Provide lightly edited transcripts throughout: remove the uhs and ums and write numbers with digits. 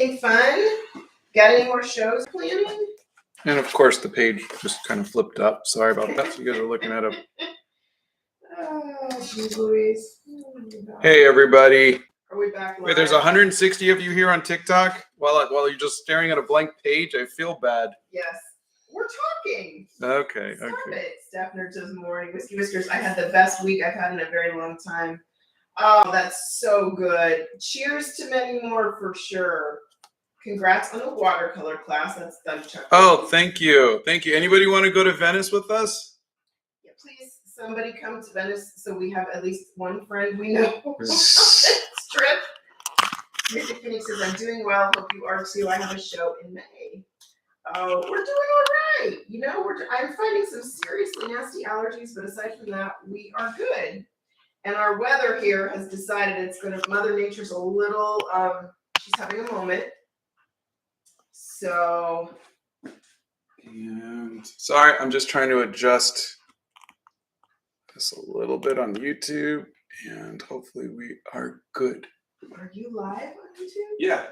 Anything fun? Got any more shows planning? And of course, the page just kind of flipped up. Sorry about that. You guys are looking at a. Oh, geez Louise. Hey, everybody. Are we back live? Wait, there's 160 of you here on TikTok while you're just staring at a blank page. I feel bad. Yes. We're talking. Okay. Stop Okay. it. Steph this morning. Whiskey Whiskers. I had the best week I've had in a very long time. Oh, that's so good. Cheers to many more for sure. Congrats on the watercolor class. That's done. Oh, thank you. Thank you. Anybody want to go to Venice with us? Yeah, please, somebody come to Venice so we have at least one friend we know on this trip. Mr. Phoenix says, I'm doing well. Hope you are too. I have a show in May. Oh, we're doing all right. You know, I'm fighting some seriously nasty allergies, but aside from that, we are good. And our weather here has decided it's going to, Mother Nature's a little, she's having a moment. So. And sorry, I'm just trying to adjust this a little bit on YouTube, and hopefully we are good. Are you live on YouTube? Yeah.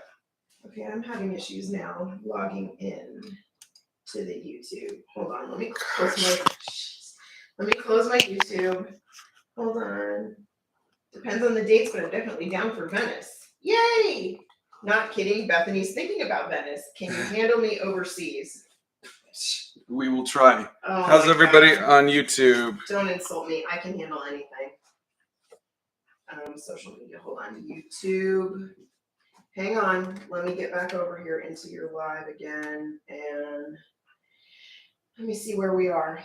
Okay, I'm having issues now logging in to the YouTube. Hold on, let me close my YouTube. Hold on. Depends on the dates, but I'm definitely down for Venice. Yay! Not kidding, Bethany's thinking about Venice. Can you handle me overseas? We will try. Oh, how's everybody on YouTube? Don't insult me. I can handle anything. Social media. Hold on. YouTube. Hang on. Let me get back over here into your live again. And let me see where we are.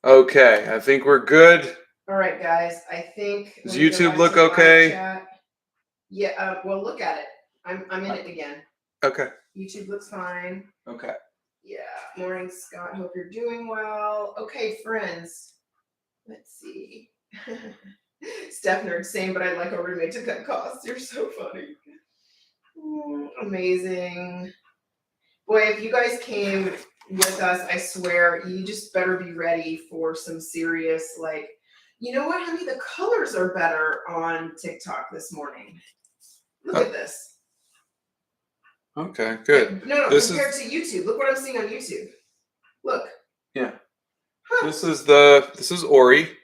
Okay. I think we're good. All right, guys. I think. Does YouTube look okay? Yeah. Well, look at it. I'm in it again. Okay. YouTube looks fine. Okay. Yeah. Morning, Scott. Hope you're doing well. Okay, friends. Let's see. Steph Nerd, same, but I'd like a roommate to cut costs. You're so funny. Amazing. Boy, if you guys came with us, I swear, you just better be ready for some serious, like, you know what, honey? The colors are better on TikTok this morning. Look at this. Okay, good. No, compared to YouTube. Look what I'm seeing on YouTube. Look. Yeah. Huh. This is Ori.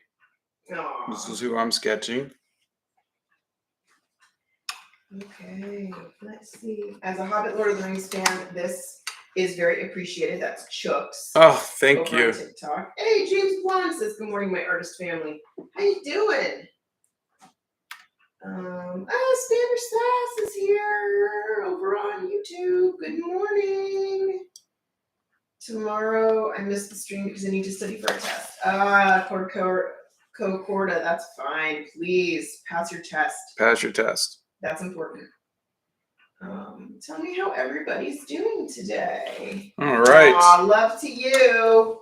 Aww. This is who I'm sketching. Okay, let's see. As a Hobbit Lord of the Rings fan, this is very appreciated. That's Chooks. Oh, thank you. On TikTok. Hey, James Blonde says, good morning, my artist family. How you doing? Spanish Sass is here over on YouTube. Good morning. Tomorrow, I missed the stream because I need to study for a test. Corda, that's fine. Please pass your test. Pass your test. That's important. Tell me how everybody's doing today. All right. Aw, love to you.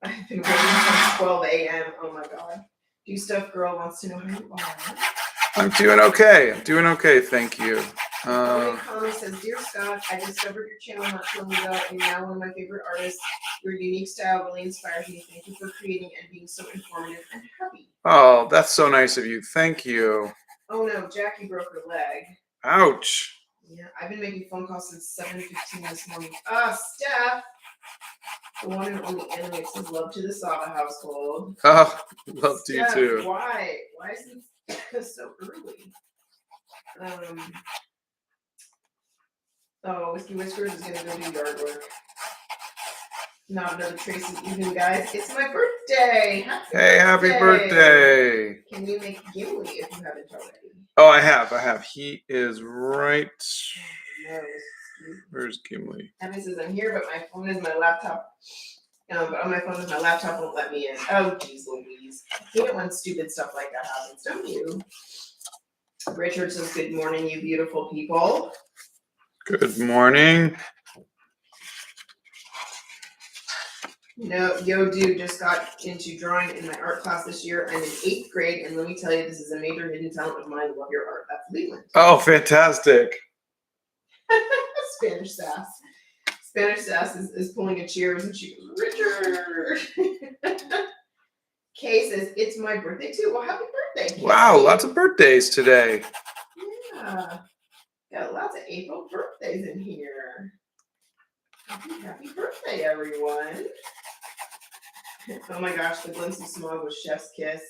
I've been waiting since 12 a.m. Oh my God. Do Stuff Girl wants to know how you are. I'm doing okay. Thank you. Connie says, Dear Scott, I discovered your channel not too long ago, and you're now one of my favorite artists. Your unique style really inspires me. Thank you for creating and being so informative and happy. Oh, that's so nice of you. Thank you. Oh no, Jackie broke her leg. Ouch. Yeah, I've been making phone calls since 7:15 this morning. Steph. The one and only anime says love to the Saba household. Oh, love to you Steph, too. Why is it so early? Whiskey Whiskers is gonna go do yard work. Not another Tracy evening, guys. It's my birthday. Happy birthday. Can you make Gimli if you haven't already? Oh, I have. He is right. No. Where's Gimli? Evan says I'm here, but my phone is my laptop. But on my phone is my laptop won't let me in. Oh, geez, Louise. I hate it when stupid stuff like that happens, don't you? Richard says, good morning, you beautiful people. Good morning. No, dude just got into drawing in my art class this year. I'm in 8th grade, and let me tell you, this is a major hidden talent of mine. Love your art. That's Leland. Oh, fantastic. Spanish Sass. Spanish Sass is pulling a cheers, and she goes, Richard. Kay says, it's my birthday too. Well, happy birthday, Kay. Wow, lots of birthdays today. Yeah. Got lots of April birthdays in here. Happy birthday, everyone. Oh my gosh, the glimpse of smog was chef's kiss.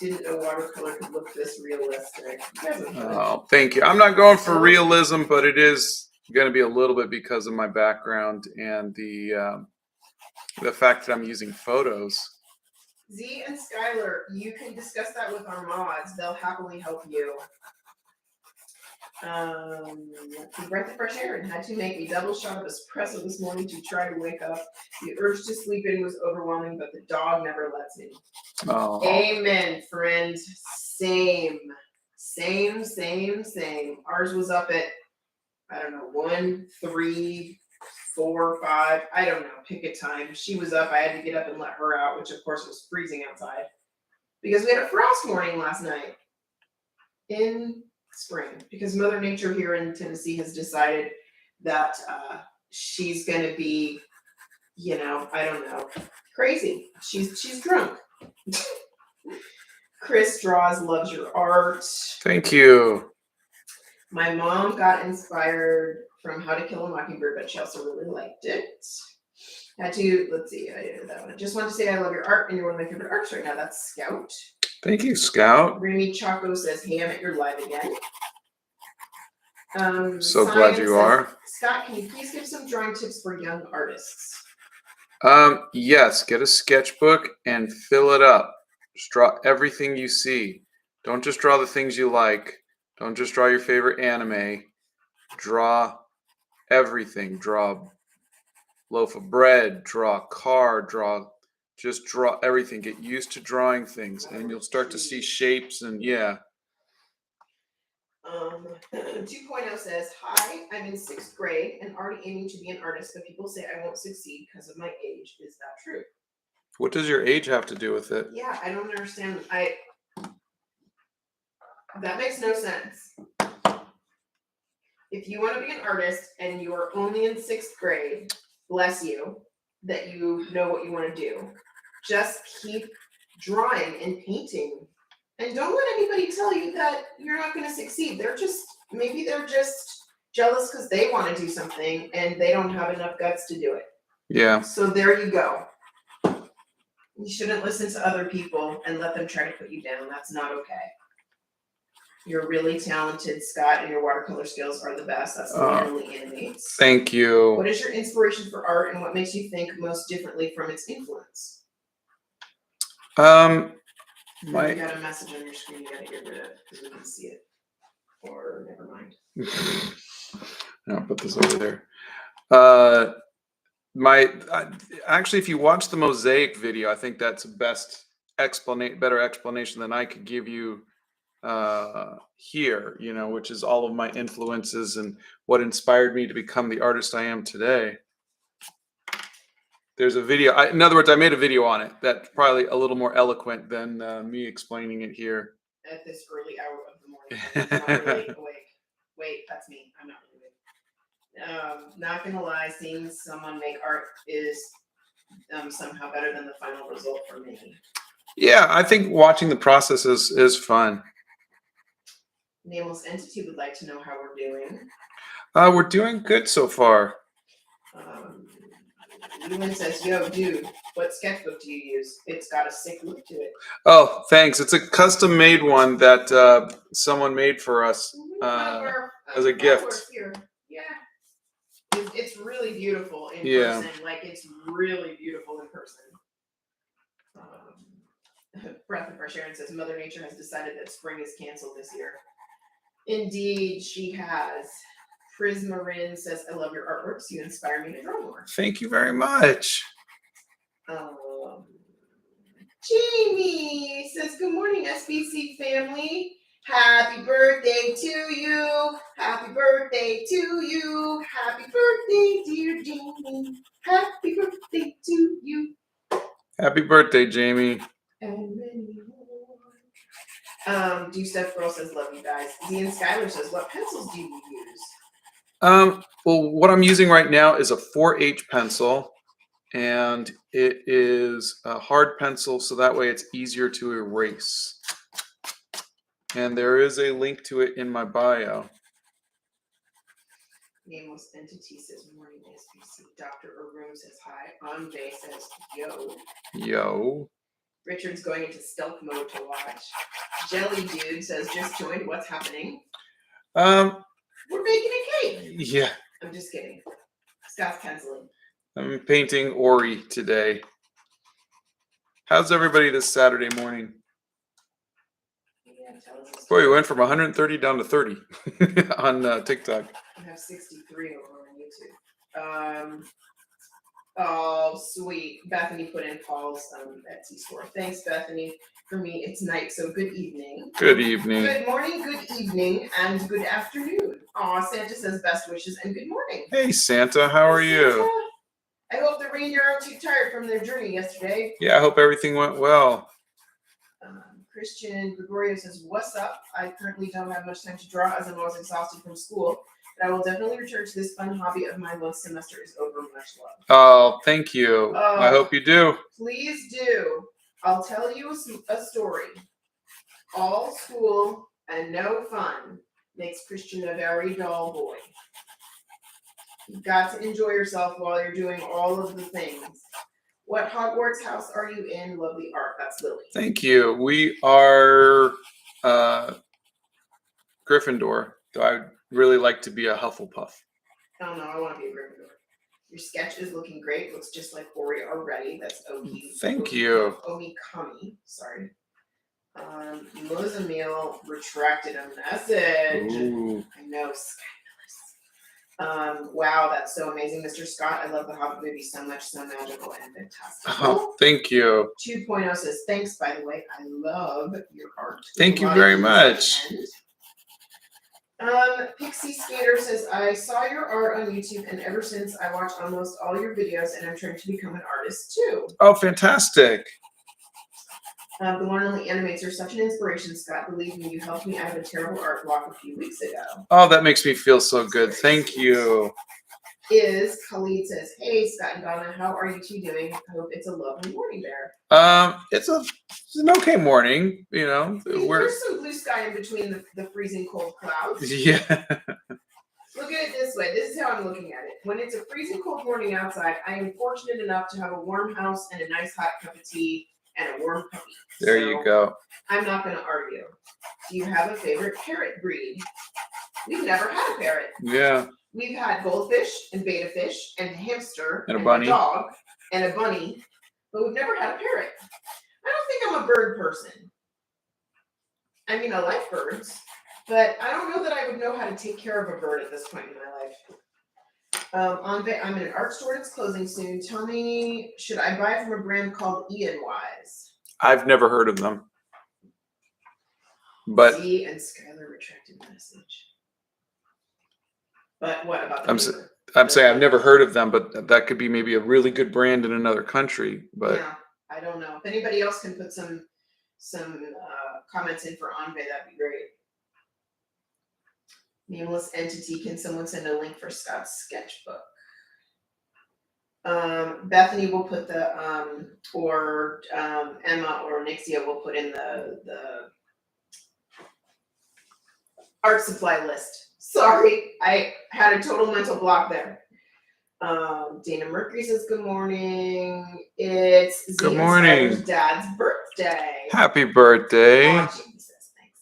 Didn't know watercolor could look this realistic. You guys are fun. Oh, thank you. I'm not going for realism, but it is going to be a little bit because of my background and the fact that I'm using photos. Z and Skylar, you can discuss that with our mods. They'll happily help you. He breath of fresh air and had to make a double shot of espresso this morning to try to wake up. The urge to sleep in was overwhelming, but the dog never lets me. Oh. Amen, friend. Same. Ours was up at, I don't know, 1, 3, 4, 5. I don't know. Pick a time. She was up. I had to get up and let her out, which of course was freezing outside because we had a frost warning last night in spring because Mother Nature here in Tennessee has decided that she's going to be, you know, I don't know, crazy. She's drunk. Chris Draws loves your art. Thank you. My mom got inspired from How to Kill a Mockingbird, but she also really liked it. Let's see, I did that one. Just want to say I love your art and you're one of my favorite artists right now. That's Scout. Thank you, Scout. Remy Chaco says, hey, I'm at your live again. So glad you are. Scott, can you please give some drawing tips for young artists? Yes, get a sketchbook and fill it up. Just draw everything you see. Don't just draw the things you like. Don't just draw your favorite anime. Draw everything. Draw loaf of bread, draw a car, just draw everything. Get used to drawing things and you'll start to see shapes and yeah. 2.0 says, hi, I'm in 6th grade and already aiming to be an artist, but people say I won't succeed because of my age. Is that true? What does your age have to do with it? Yeah, I don't understand. That makes no sense. If you want to be an artist and you are only in 6th grade, bless you, that you know what you want to do. Just keep drawing and painting. And don't let anybody tell you that you're not going to succeed. Maybe they're just jealous because they want to do something and they don't have enough guts to do it. Yeah. So there you go. You shouldn't listen to other people and let them try to put you down. That's not okay. You're really talented, Scott, and your watercolor skills are the best. That's the one only animates. Thank you. What is your inspiration for art and what makes you think most differently from its influence? You got a message on your screen you gotta get rid of because we can see it. Or never mind. I'll put this over there. Actually, if you watch the mosaic video, I think that's better explanation than I could give you here, which is all of my influences and what inspired me to become the artist I am today. There's a video. In other words, I made a video on it that's probably a little more eloquent than me explaining it here. At this early hour of the morning. I'm not really awake. Wait, that's me. I'm not really awake. Not gonna lie, seeing someone make art is somehow better than the final result for me. Yeah, I think watching the process is fun. Nameless Entity would like to know how we're doing. We're doing good so far. Ewan says, yo, dude, what sketchbook do you use? It's got a sick look to it. Oh, thanks. It's a custom-made one that someone made for us as a gift. Here. Yeah. It's really beautiful in person. Like, it's really beautiful in person. Breath of Fresh Air says, Mother Nature has decided that spring is canceled this year. Indeed, she has. Prismarin says, I love your artworks. You inspire me to draw more. Thank you very much. Jamie says, good morning, SBC family. Happy birthday to you. Happy birthday to you. Happy birthday, dear Jamie. Happy birthday to you. Happy birthday, Jamie. And many more. Do Steph Girl says, love you guys. Ian Skyler says, what pencils do you use? Well, what I'm using right now is a 4H pencil, and it is a hard pencil, so that way it's easier to erase. And there is a link to it in my bio. Nameless Entity says morning SPC. Dr. Arum says hi. Anve says yo. Yo. Richard's going into stealth mode to watch. Jelly Dude says just joined. What's happening? We're baking a cake. Yeah. I'm just kidding. Scott's canceling. I'm painting Ori today. How's everybody this Saturday morning? Yeah, tell us a Boy, story. we went from 130 down to 30 on TikTok. I have 63 over on YouTube. Oh, sweet. Bethany put in Paul's Etsy store. Thanks, Bethany. For me, it's night, so good evening. Good evening. Good morning, good evening, and good afternoon. Aw, Santa says best wishes and good morning. Hey, Santa, how are you? Santa. I hope the reindeer aren't too tired from their journey yesterday. Yeah, I hope everything went well. Christian Gregorio says, what's up? I currently don't have much time to draw as I'm always exhausted from school, but I will definitely return to this fun hobby of mine once semester is over. Much love. Oh, thank you. I hope you do. Please do. I'll tell you a story. All school and no fun makes Christian a very dull boy. You've got to enjoy yourself while you're doing all of the things. What Hogwarts house are you in? Lovely art. That's Lily. Thank you. We are Gryffindor. Though I'd really like to be a Hufflepuff. Oh no, I want to be a Gryffindor. Your sketch is looking great. Looks just like Ori already. That's Oki. Thank you. Omikami. Sorry. Mozamil retracted a message. Ooh. I know, scandalous. Wow, that's so amazing, Mr. Scott. I love the Hobbit movie so much, so magical and fantastic. Oh, thank you. 2.0 says, thanks, by the way. I love your art. Thank you very much. Pixie Skater says, I saw your art on YouTube, and ever since I watch almost all your videos, and I'm trying to become an artist too. Oh, fantastic. The one only animates are such an inspiration, Scott. Believe me, you helped me out of a terrible art block a few weeks ago. Oh, that makes me feel so good. Thank you. Khalid says, hey, Scott and Donna, how are you two doing? I hope it's a lovely morning there. It's an okay morning, you know. There's some blue sky in between the freezing cold clouds. Yeah. Look at it this way. This is how I'm looking at it. When it's a freezing cold morning outside, I am fortunate enough to have a warm house and a nice hot cup of tea and a warm puppy. There you go. I'm not going to argue. Do you have a favorite parrot breed? We've never had a parrot. Yeah. We've had goldfish and betta fish and a hamster and a bunny, a dog and a bunny, but we've never had a parrot. I don't think I'm a bird person. I mean, I like birds, but I don't know that I would know how to take care of a bird at this point in my life. I'm in an art store. It's closing soon. Tell me, should I buy from a brand called Ian Wise? I've never heard of them. But Z and Skylar retracted message. But what about the I'm saying I've never heard of them, but that could be maybe a really good brand in another country. But yeah, I don't know. If anybody else can put some comments in for Anve, that'd be great. Nameless Entity, can someone send a link for Scott's sketchbook? Bethany will put the or Emma or Nixia will put in the art supply list. Sorry, I had a total mental block there. Dana Mercury says good morning. It's good morning. Dad's birthday. Happy birthday. Oh, Jamie says thanks.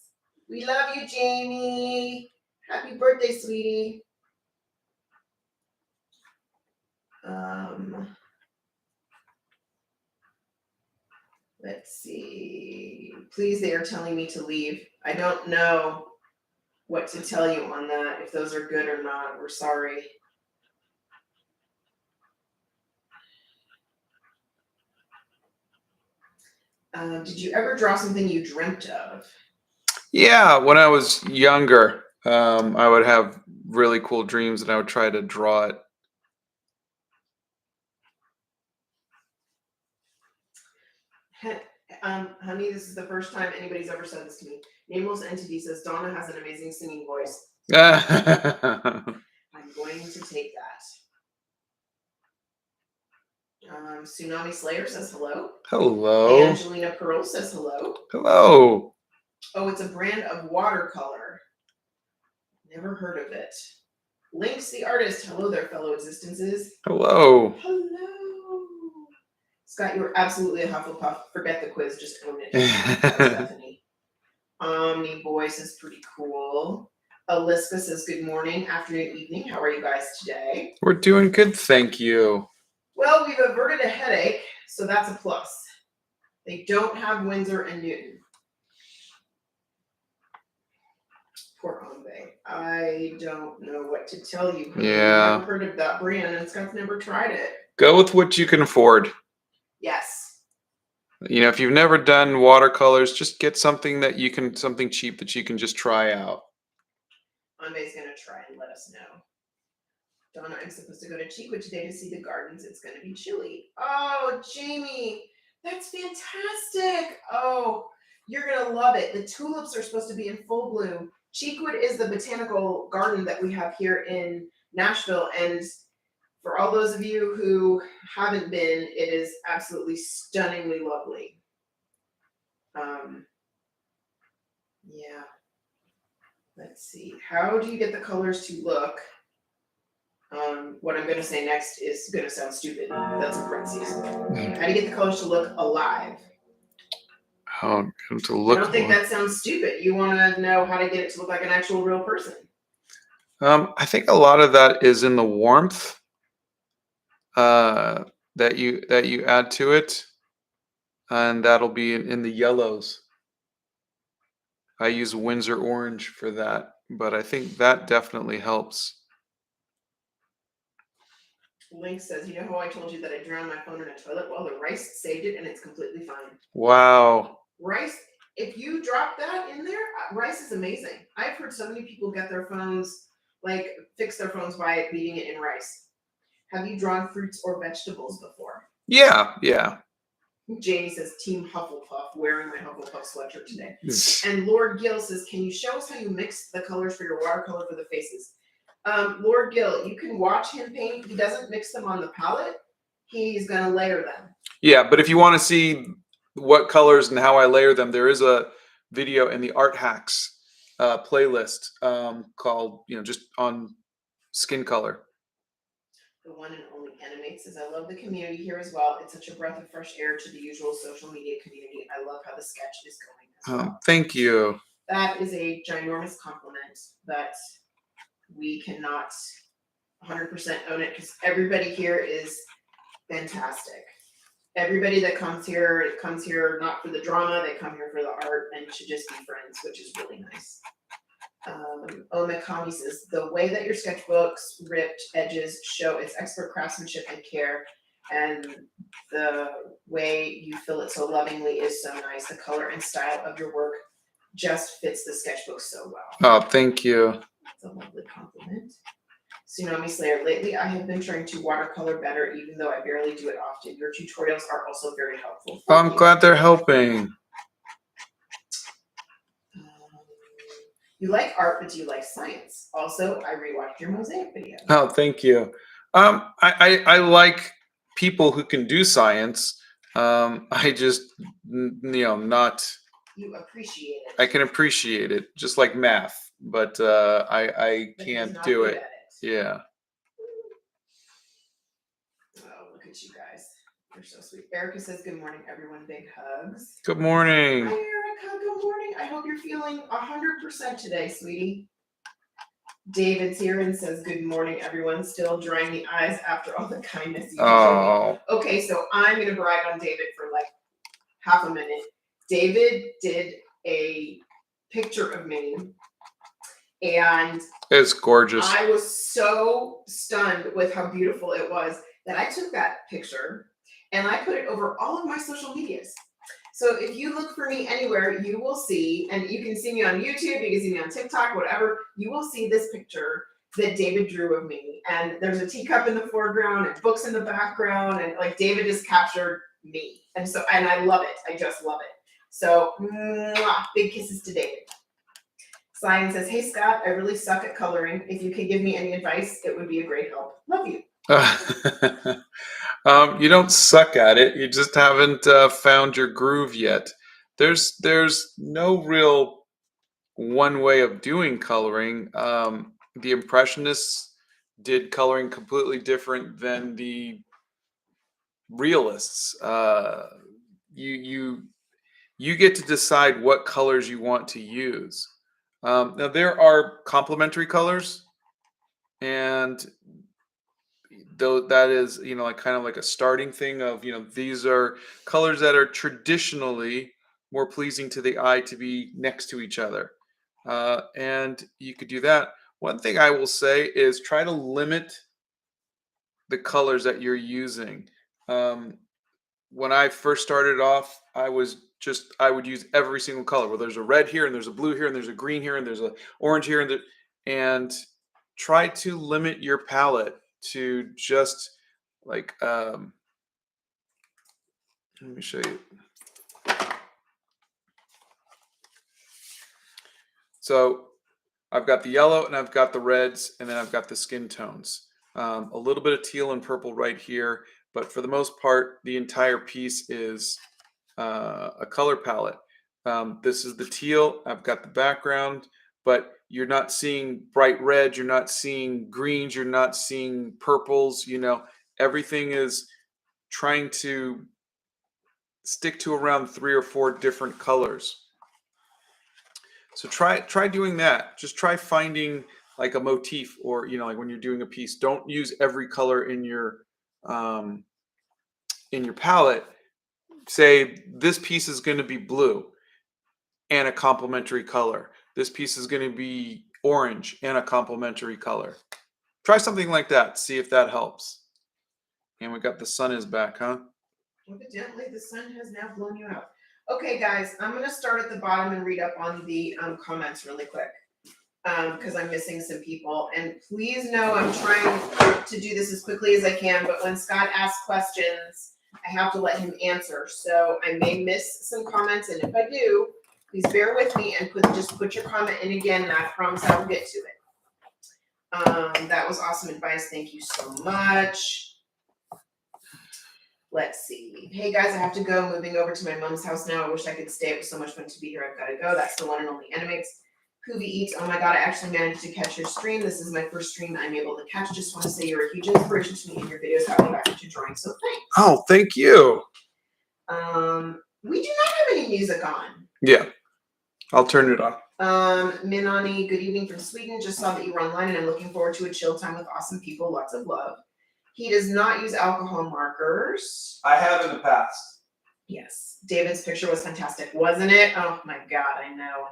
We love you, Jamie. Happy birthday, sweetie. Let's see. Please, they are telling me to leave. I don't know what to tell you on that, if those are good or not. We're sorry. Did you ever draw something you dreamt of? Yeah, when I was younger, I would have really cool dreams and I would try to draw it. Honey, this is the first time anybody's ever said this to me. Nameless Entity says Donna has an amazing singing voice. I'm going to take that. Tsunami Slayer says hello. Hello. Angelina Pearl says hello. Hello. Oh, it's a brand of watercolor. Never heard of it. Lynx the artist. Hello there, fellow existences. Hello. Hello. Scott, you were absolutely a Hufflepuff. Forget the quiz, just own it. Stephanie. Omni Boy says pretty cool. Aliska says good morning, afternoon, evening. How are you guys today? We're doing good, thank you. Well, we've averted a headache, so that's a plus. They don't have Windsor and Newton. Poor Ombe. I don't know what to tell you. Yeah. I've never heard of that brand, and Scott's never tried it. Go with what you can afford. Yes. You know, if you've never done watercolors, just get something something cheap that you can just try out. Ombe's gonna try and let us know. Donna, I'm supposed to go to Chico today to see the gardens. It's gonna be chilly. Oh, Jamie, that's fantastic. Oh, you're gonna love it. The tulips are supposed to be in full bloom. Cheekwood is the botanical garden that we have here in Nashville, and for all those of you who haven't been, it is absolutely stunningly lovely. Yeah. Let's see. How do you get the colors to look? What I'm going to say next is going to sound stupid. That's in parentheses. How do you get the colors to look alive? How to look? I don't think that sounds stupid. You want to know how to get it to look like an actual real person. I think a lot of that is in the warmth that you add to it, and that'll be in the yellows. I use Windsor orange for that, but I think that definitely helps. Link says, you know how I told you that I drowned my phone in a toilet? Well, the rice saved it, and it's completely fine. Wow. Rice, if you drop that in there, rice is amazing. I've heard so many people get their phones, fix their phones by leaving it in rice. Have you drawn fruits or vegetables before? Yeah. Jamie says, Team Hufflepuff, wearing my Hufflepuff sweatshirt today. And Lord Gill says, can you show us how you mix the colors for your watercolor for the faces? Lord Gill, you can watch him paint. He doesn't mix them on the palette. He's going to layer them. Yeah, but if you want to see what colors and how I layer them, there is a video in the Art Hacks playlist called, just on skin color. The one and only Animate says, I love the community here as well. It's such a breath of fresh air to the usual social media community. I love how the sketch is going as well. Thank you. That is a ginormous compliment that we cannot 100% own it because everybody here is fantastic. Everybody that comes here not for the drama, they come here for the art and to just be friends, which is really nice. Omikami says, the way that your sketchbook's ripped edges show its expert craftsmanship and care, and the way you fill it so lovingly is so nice. The color and style of your work just fits the sketchbook so well. Oh, thank you. That's a lovely compliment. Tsunami Slayer, lately I have been trying to watercolor better, even though I barely do it often. Your tutorials are also very helpful. I'm glad they're helping. You like art, but do you like science? Also, I rewatched your mosaic video. Oh, thank you. I like people who can do science. I just, not. You appreciate it. I can appreciate it, just like math, but I can't do it. Yeah. Oh, look at you guys. You're so sweet. Erica says, good morning, everyone. Big hugs. Good morning. Hi, Erica. Good morning. I hope you're feeling 100% today, sweetie. David's here and says, good morning, everyone. Still drying the eyes after all the kindness you showed me. Okay, so I'm going to brag on David for half a minute. David did a picture of me, and it's gorgeous. I was so stunned with how beautiful it was that I took that picture and I put it over all of my social medias. So if you look for me anywhere, you will see, and you can see me on YouTube, you can see me on TikTok, whatever, you will see this picture that David drew of me. And there's a teacup in the foreground and books in the background, and David just captured me. And I love it. I just love it. So big kisses to David. Cyan says, hey Scott, I really suck at coloring. If you could give me any advice, it would be a great help. Love you. You don't suck at it. You just haven't found your groove yet. There's no real one way of doing coloring. The Impressionists did coloring completely different than the realists. You get to decide what colors you want to use. Now there are complementary colors, and though that is like kind of like a starting thing of these are colors that are traditionally more pleasing to the eye to be next to each other, and you could do that. One thing I will say is try to limit the colors that you're using. um, when I first started off, I would use every single color. Well, there's a red here, and there's a blue here, and there's a green here, and there's a orange here, and try to limit your palette to just like let me show you. So I've got the yellow, and I've got the reds, and then I've got the skin tones. A little bit of teal and purple right here, but for the most part, the entire piece is a color palette. This is the teal. I've got the background, but you're not seeing bright red. You're not seeing greens. You're not seeing purples. Everything is trying to stick to around 3 or 4 different colors. So try doing that. Just try finding like a motif, or like when you're doing a piece, don't use every color in your palette. Say this piece is going to be blue and a complementary color. This piece is going to be orange and a complementary color. Try something like that. See if that helps. And we got the sun is back, huh? Evidently, the sun has now blown you out. Okay, guys, I'm going to start at the bottom and read up on the comments really quick because I'm missing some people. And please know I'm trying to do this as quickly as I can, but when Scott asks questions, I have to let him answer. So I may miss some comments, and if I do, please bear with me and just put your comment in again, and I promise I will get to it. That was awesome advice. Thank you so much. Let's see. Hey guys, I have to go. Moving over to my mom's house now. I wish I could stay. It was so much fun to be here. I've got to go. That's the one and only Animates. Poovy Eats. Oh my God, I actually managed to catch your stream. This is my first stream I'm able to catch. Just want to say you're a huge inspiration to me in your videos. How you got into drawing. So thanks. Oh, thank you. We do not have any music on. Yeah, I'll turn it on. Minani, good evening from Sweden. Just saw that you were online, and I'm looking forward to a chill time with awesome people. Lots of love. He does not use alcohol markers. I have in the past. Yes. David's picture was fantastic, wasn't it? Oh my God, I know.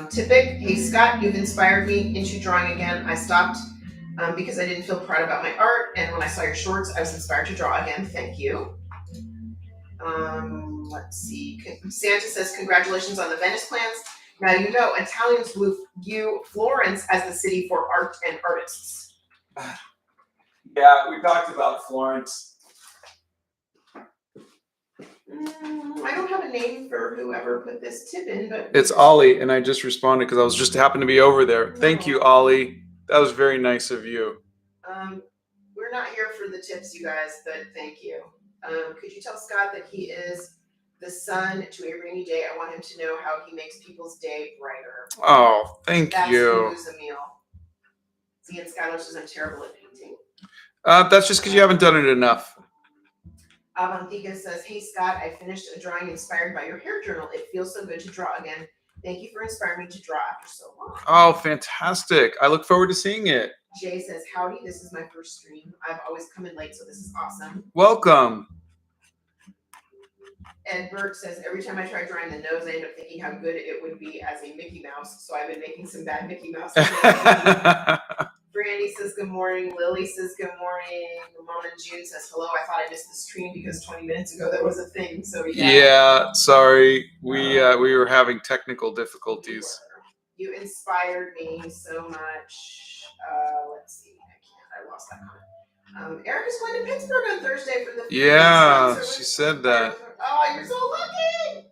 Tipic, hey Scott, you've inspired me into drawing again. I stopped because I didn't feel proud about my art, and when I saw your shorts, I was inspired to draw again. Thank you. Let's see. Santa says, congratulations on the Venice plans. Now you know Italians view Florence as the city for art and artists. Yeah, we talked about Florence. I don't have a name for whoever put this tip in, but It's Ollie, and I just responded because I was just happened to be over there. Thank you, Ollie. That was very nice of you. We're not here for the tips, you guys, but thank you. Could you tell Scott that he is the sun to a rainy day? I want him to know how he makes people's day brighter. Oh, thank you. That's Emil. See, and Skylar says I'm terrible at painting. That's just because you haven't done it enough. Avantika says, hey Scott, I finished a drawing inspired by your hair journal. It feels so good to draw again. Thank you for inspiring me to draw after so long. Oh, fantastic. I look forward to seeing it. Jay says, howdy, this is my first stream. I've always come in late, so this is awesome. Welcome. Ed Burke says, every time I try drawing the nose, I end up thinking how good it would be as a Mickey Mouse. So I've been making some bad Mickey Mouse. Brandy says, good morning. Lily says, good morning. Mom and June says, hello. I thought I missed the stream because 20 minutes ago there was a thing. So yeah, sorry. We were having technical difficulties. You inspired me so much. Let's see. I lost that comment. Erica's going to Pittsburgh on Thursday for the yeah, she said that. Oh, you're so lucky.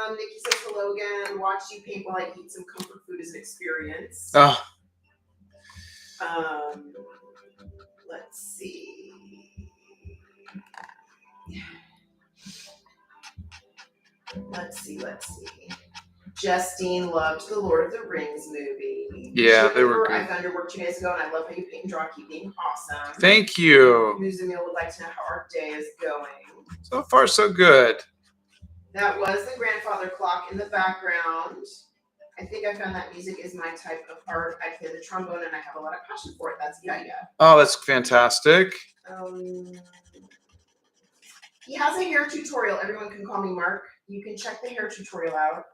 Nikki says hello again. Watch you paint while I eat some comfort food as an experience. Oh. Let's see. Let's see. Justine loved the Lord of the Rings movie. Yeah, they were Jennifer, I good. found your work 2 days ago, and I love how you paint and draw. Keep being awesome. Thank you. Muzamil would like to know how our day is going. So far, so good. That was the grandfather clock in the background. I think I found that music is my type of art. I play the trombone, and I have a lot of passion for it. That's the idea. Oh, that's fantastic. He has a hair tutorial. Everyone can call me Mark. You can check the hair tutorial out.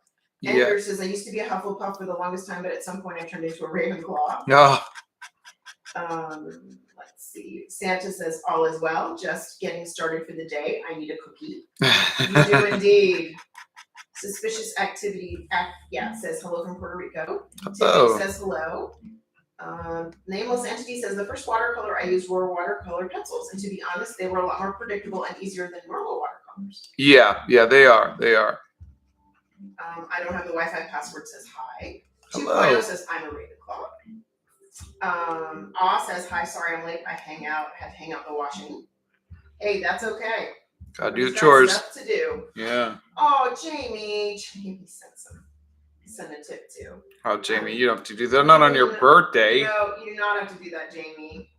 Yeah. Edgar says, I used to be a Hufflepuff for the longest time, but at some point I turned into a Ravenclaw. Oh. Let's see. Santa says, all is well. Just getting started for the day. I need a cookie. You do indeed. Suspicious activity. Says hello from Puerto Rico. Tiffany says hello. Nameless Entity says, the first watercolor I used were watercolor pencils. And to be honest, they were a lot more predictable and easier than normal watercolors. Yeah, they are. They are. I don't have the Wi-Fi password says hi. Hello. 2.0 says, I'm a Ravenclaw. Aw says, hi, sorry I'm late. I had to hang out the washing. Hey, that's okay. Gotta do the chores. Stuff to do. Yeah. Oh, Jamie send a tip too. Oh, Jamie, you don't have to do that. Not on your birthday. No, you do not have to do that, Jamie.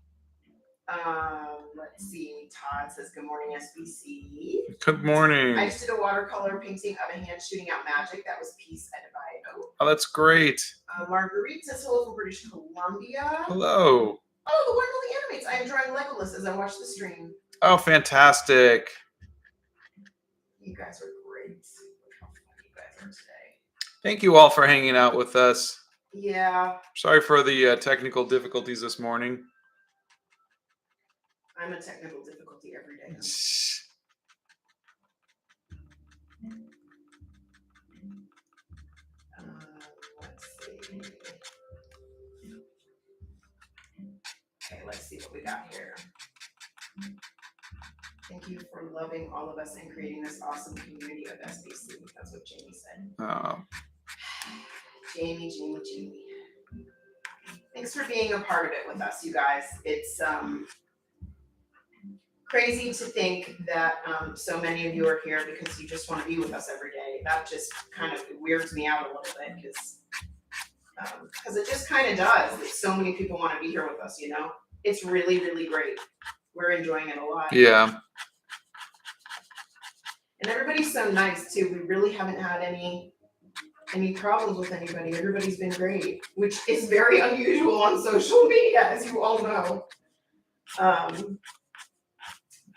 Let's see. Todd says, good morning, SBC. Good morning. I just did a watercolor painting of a hand shooting out magic. That was Peace Edibio. Oh, that's great. Marguerite says, hello from British Columbia. Hello. Oh, the Wonderly Animates. I am drawing Legolas as I watch the stream. Oh, fantastic. You guys are great. Look how fun you guys are today. Thank you all for hanging out with us. Yeah. Sorry for the technical difficulties this morning. I'm a technical difficulty every day. Let's see. Okay, let's see what we got here. Thank you for loving all of us and creating this awesome community of SBC. That's what Jamie said. Oh. Jamie. Thanks for being a part of it with us, you guys. It's crazy to think that so many of you are here because you just want to be with us every day. That just kind of weirds me out a little bit because it just kind of does. That so many people want to be here with us, you know? It's really, really great. We're enjoying it a lot. Yeah. And everybody's so nice too. We really haven't had any problems with anybody. Everybody's been great, which is very unusual on social media, as you all know.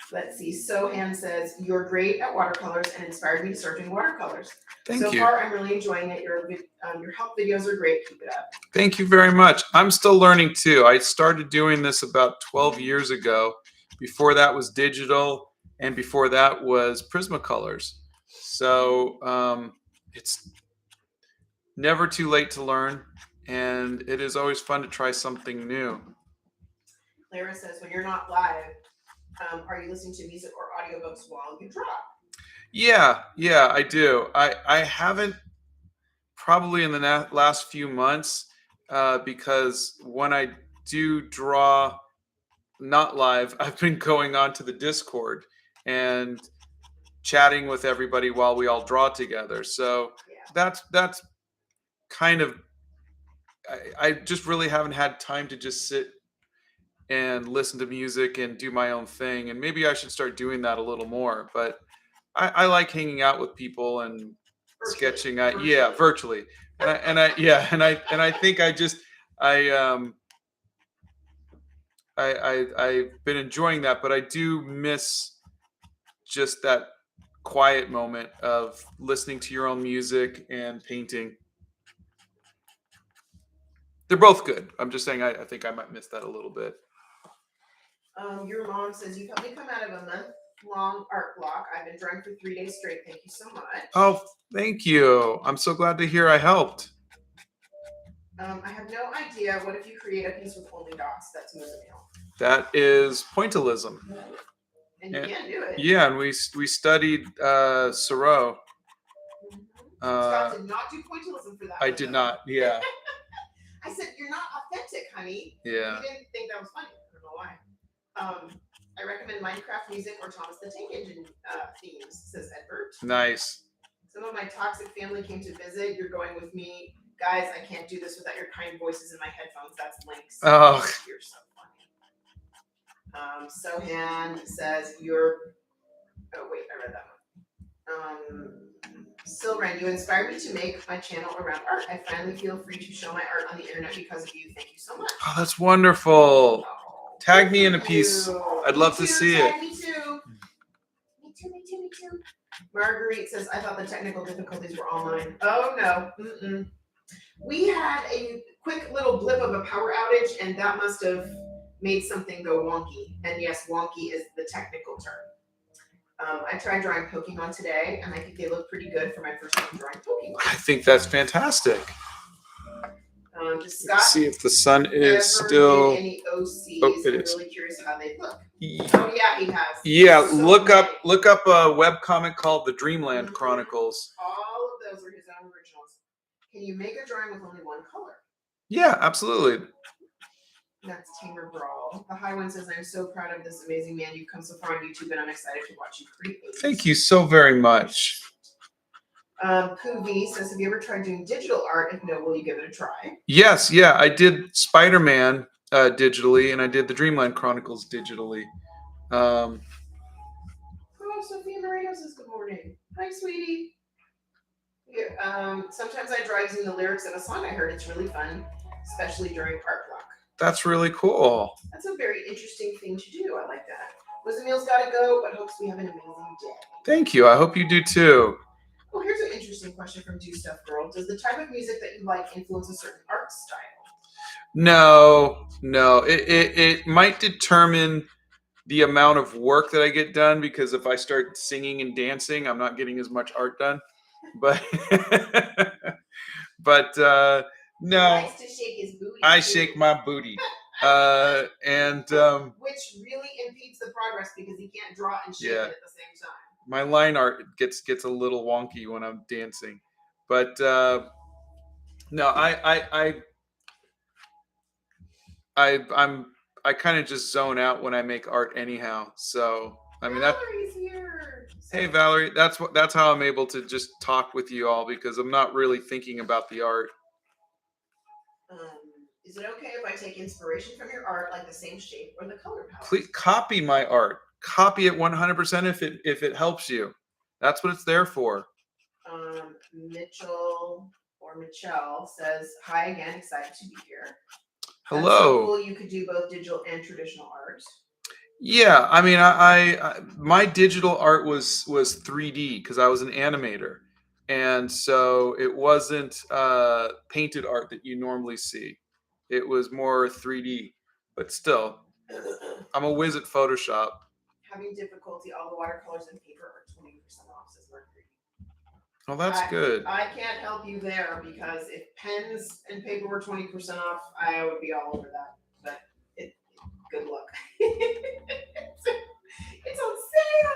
Let's see. Sohan says, you're great at watercolors and inspired me to start doing watercolors. Thank you. So far, I'm really enjoying it. Your help videos are great. Keep it up. Thank you very much. I'm still learning too. I started doing this about 12 years ago. Before that was digital, and before that was Prismacolors. So it's never too late to learn, and it is always fun to try something new. Clara says, when you're not live, are you listening to music or audiobooks while you draw? Yeah, I do. I haven't probably in the last few months because when I do draw not live, I've been going on to the Discord and chatting with everybody while we all draw together. So that's kind of, I just really haven't had time to just sit and listen to music and do my own thing. And maybe I should start doing that a little more, but I like hanging out with people and sketching out. Yeah, virtually. And I think I've been enjoying that, but I do miss just that quiet moment of listening to your own music and painting. They're both good. I'm just saying I think I might miss that a little bit. Your mom says, you've helped me come out of a month-long art block. I've been drawing for 3 days straight. Thank you so much. Oh, thank you. I'm so glad to hear I helped. I have no idea. What if you create a piece with only dots? That's Muzamil. That is pointillism. And you can do it. Yeah, and we studied Thoreau. Scott did not do pointillism for that. I did not. Yeah. I said, you're not authentic, honey. Yeah. You didn't think that was funny. I don't know why. I recommend Minecraft music or Thomas the Tank Engine themes, says Edward. Nice. Some of my toxic family came to visit. You're going with me Guys, I can't do this without your kind voices in my headphones. That's Lynx. Oh. You're so funny. Sohan says you're. Oh wait, I read that one. Silran, you inspired me to make my channel around art. I finally feel free to show my art on the internet because of you. Thank you so much. Oh, that's wonderful. Oh, Tag me in a thank piece. you. I'd love Me to too, see tag it. Me too. Me too. Me too. Me too. Marguerite says, I thought the technical difficulties were all mine. Oh no. Mm-mm. We had a quick little blip of a power outage, and that must have made something go wonky. And yes, wonky is the technical term. I tried drawing Pokemon today, and I think they look pretty good for my first time drawing Pokemon. I think that's fantastic. Does Scott See if the sun is ever still. did any OCs? Oh, it I'm is. really curious how they look. Yeah, Oh yeah, he has. yeah. So Look many. up a webcomic called The Dreamland Mhm. Chronicles. All of those are his own originals. Can you make a drawing with only one color? Yeah, absolutely. That's Tamer Brawl. The High One says, I'm so proud of this amazing man. You've come so far on YouTube, and I'm excited to watch you create. Thank you so very much. Pooh V says, have you ever tried doing digital art? If no, will you give it a try? Yes, yeah. I did Spider-Man digitally, and I did the Dreamland Chronicles digitally. Oh, Sophia Moreno says, good morning. Hi, sweetie. Yeah, sometimes I draw using the lyrics of a song I heard. It's really fun, especially during art block. That's really cool. That's a very interesting thing to do. I like that. Wisdom gotta go, but hopes we have an amazing day. Thank you. I hope you do too. Oh, here's an interesting question from Do Stuff Girl. Does the type of music that you like influence a certain art style? No. It might determine the amount of work that I get done, because if I start singing and dancing, I'm not getting as much art done. But no. He likes to shake his booty. I too. shake my booty. Which really impedes the progress because he can't draw and shake Yeah. it at the same time. My line art gets a little wonky when I'm dancing. But no, I kind of just zone out when I make art anyhow. So I mean Valerie's here. Hey Valerie, that's how I'm able to just talk with you all, because I'm not really thinking about the art. Is it okay if I take inspiration from your art, like the same shape or the color palette? Please copy my art. Copy it 100% if it helps you. That's what it's there for. Mitchell says, hi again, excited to be here. Hello. That's so cool. You could do both digital and traditional art. Yeah, I mean, I my digital art was 3D because I was an animator, and so it wasn't painted art that you normally see. It was more 3D, but still, I'm a whiz at Photoshop. Having difficulty, all the watercolors and paper are 20% off, says Mercury. Oh, that's good. I can't help you there, because if pens and paper were 20% off, I would be all over that. But good luck. It's on sale!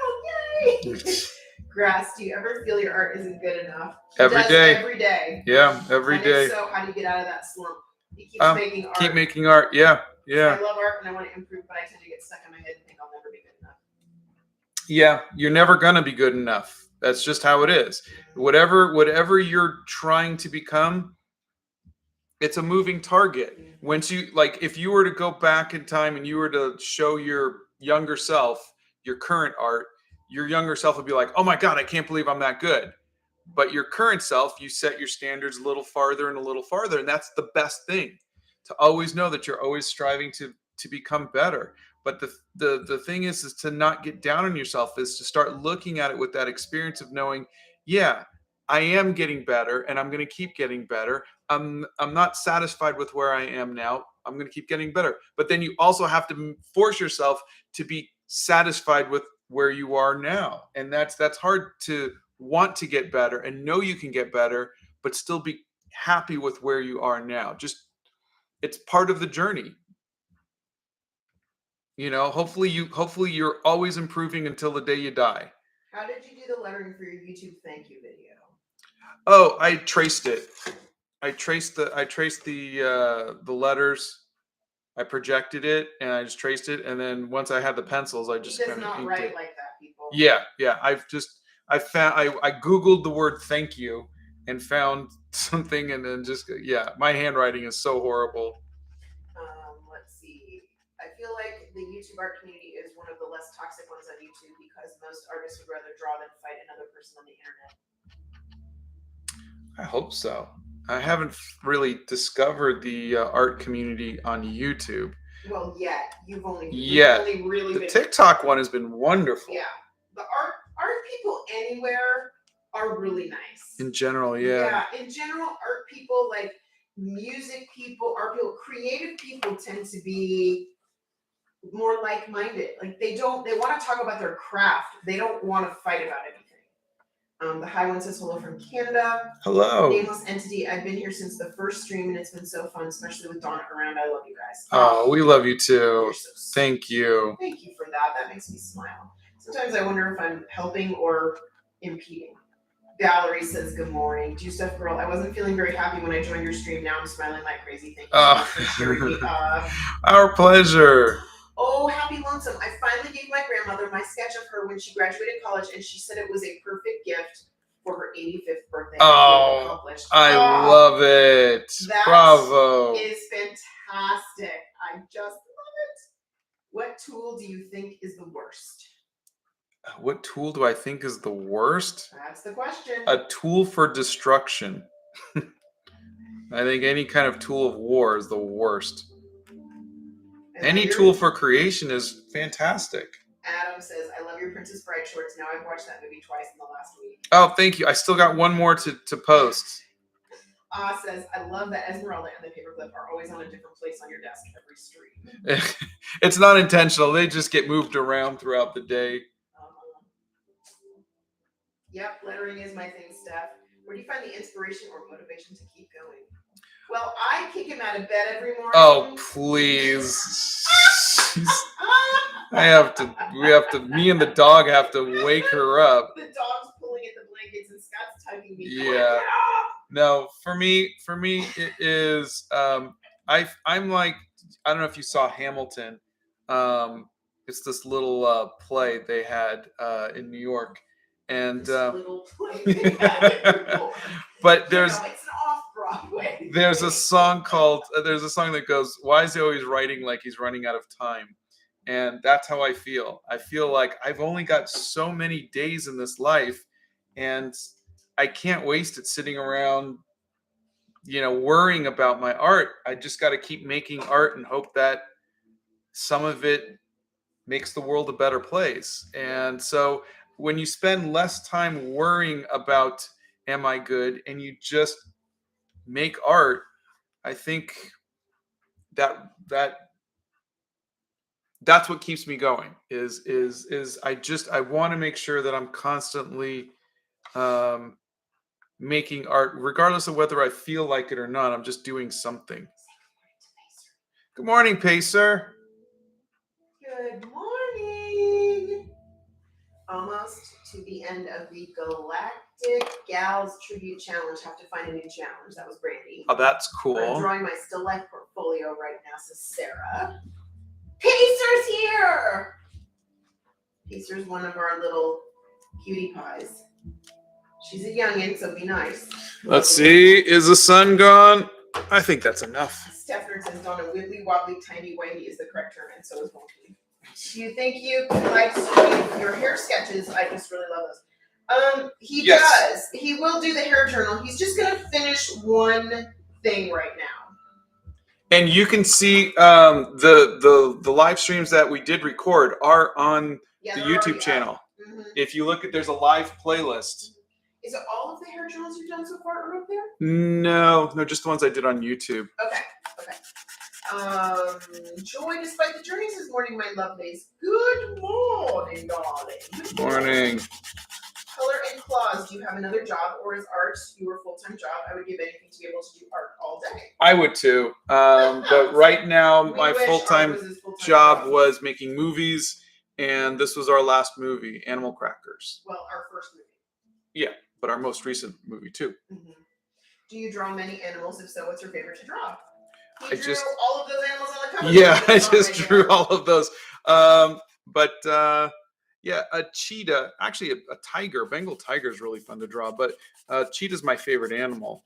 Yay! Grass, do you ever feel your art isn't good enough? Every day. Every day. Yeah, every day. So how do you get out of that slump? He keeps making art. Keep making art. Yeah. I love art and I want to improve, but I tend to get stuck in my head and think I'll never be good enough. Yeah, you're never gonna be good enough. That's just how it is. Whatever you're trying to become, it's a moving target. Once you, like, if you were to go back in time and you were to show your younger self your current art, your younger self would be like, oh my God, I can't believe I'm that good. But your current self, you set your standards a little farther and a little farther. And that's the best thing, to always know that you're always striving to become better. But the thing is to not get down on yourself, is to start looking at it with that experience of knowing, yeah, I am getting better and I'm going to keep getting better. I'm not satisfied with where I am now. I'm going to keep getting better. But then you also have to force yourself to be satisfied with where you are now. And that's hard, to want to get better and know you can get better, but still be happy with where you are now. Just, it's part of the journey. You know, hopefully you're always improving until the day you die. How did you do the lettering for your YouTube thank you video? Oh, I traced it. I traced the letters. I projected it and I just traced it, and then once I had the pencils, I just kind of inked it. He does not write like that, people. Yeah. I Googled the word thank you, and found something and then just, yeah, my handwriting is so horrible. Let's see. I feel like the YouTube art community is one of the less toxic ones on YouTube because most artists would rather draw than fight another person on the internet. I hope so. I haven't really discovered the art community on YouTube. Well, you've only really the been TikTok one has been wonderful. Yeah, the art people anywhere are really nice. In general, yeah. Yeah, in general, art people, like music people, art people, creative people tend to be more like-minded. Like they want to talk about their craft. They don't want to fight about anything. The High One says hello from Canada. Hello. Nameless Entity. I've been here since the first stream and it's been so fun, especially with Donna around. I love you guys. Oh, we love you too. You're so sweet. Thank you. Thank you for that. That makes me smile. Sometimes I wonder if I'm helping or impeding. Valerie says good morning. Do stuff, girl. I wasn't feeling very happy when I joined your stream. Now I'm smiling like crazy. Thank you so much for cheering me up. Our pleasure. Oh, happy lonesome. I finally gave my grandmother my sketch of her when she graduated college, and she said it was a perfect gift for her 85th birthday. Oh, I love it. That Bravo. Is fantastic. I just love it. What tool do you think is the worst? What tool do I think is the worst? That's the question. A tool for destruction. I think any kind of tool of war is the worst. Any tool for creation is fantastic. Adam says, I love your Princess Bride shorts. Now I've watched that movie twice in the last week. Oh, thank you. I still got one more to post. Says, I love that Esmeralda and the paperclip are always on a different place on your desk every stream. It's not intentional. They just get moved around throughout the day. Yep, lettering is my thing, Steph. Where do you find the inspiration or motivation to keep going? Well, I kick him out of bed every morning. Oh, please. Me and the dog have to wake her up. The dog's pulling at the blankets and Scott's tugging me. Yeah. No, for me, it is, I'm like, I don't know if you saw Hamilton. It's this little play they had in New York. And little play they had in New York. But there's it's an off-Broadway. There's a song that goes, why is he always writing like he's running out of time? And that's how I feel. I feel like I've only got so many days in this life and I can't waste it sitting around, worrying about my art. I just got to keep making art and hope that some of it makes the world a better place. And so when you spend less time worrying about, am I good? And you just make art, I think that's what keeps me going is I want to make sure that I'm constantly making art, regardless of whether I feel like it or not. I'm just doing something. Good morning, Pacer. Good morning. Almost to the end of the Galactic Gals Tribute Challenge. Have to find a new challenge. That was Brandy. Oh, that's cool. I'm drawing my still life portfolio right now, says Sarah. Pacer's here. Pacer's one of our little cutie pies. She's a youngin', so be nice. Let's see. Is the sun gone? I think that's enough. Steffner says, Donna, wibbly wobbly, tiny whitey is the correct term, and so is wonky. Do you think you like your hair sketches? I just really love those. He does. He will do the hair journal. He's just going to finish one thing right now. And you can see the live streams that we did record are on the YouTube channel. Mm-hmm. If you look at, there's a live playlist. Is it all of the hair journals you've done so far are up there? No, just the ones I did on YouTube. Okay. Joy, despite the journeys this morning, my lovelies. Good morning, darling. Good morning. Color and Claws, do you have another job or is art your full-time job? I would give anything to be able to do art all day. I would too. But right now, my full-time job was making movies, and this was our last movie, Animal Crackers. Well, our first movie. Yeah, but our most recent movie too. Mm-hmm. Do you draw many animals? If so, what's your favorite to draw? He drew just all of those animals on the cover. Yeah, I just drew all of those. But Yeah, a cheetah, actually a tiger, Bengal tiger is really fun to draw, but cheetah's my favorite animal.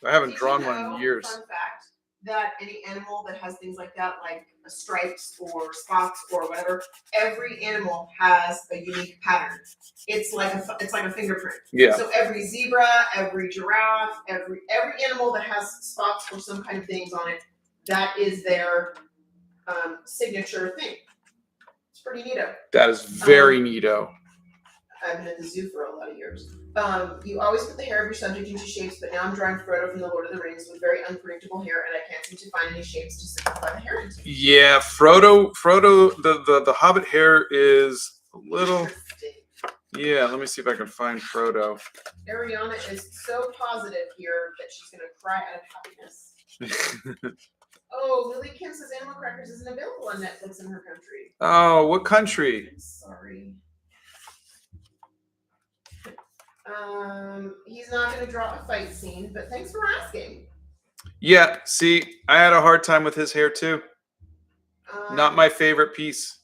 I haven't Did you drawn one in know, years. fun fact, that any animal that has things like that, like stripes or spots or whatever, every animal has a unique pattern. It's like a fingerprint. Yeah. So every zebra, every giraffe, every animal that has spots or some kind of things on it, that is their signature thing. It's pretty neato. That is very neato. I've been at the zoo for a lot of years. You always put the hair of your subject into shapes, but now I'm drawing Frodo from the Lord of the Rings with very unpredictable hair, and I can't seem to find any shapes to simplify the hair into. Yeah, Frodo, the Hobbit hair is a little. Yeah, let me see if I can find Frodo. Ariana is so positive here that she's gonna cry out of happiness. Oh, Lily Kim says Animal Crackers isn't available on Netflix in her country. Oh, what country? I'm sorry. He's not gonna draw a fight scene, but thanks for asking. Yeah, see, I had a hard time with his hair too. Not my favorite piece.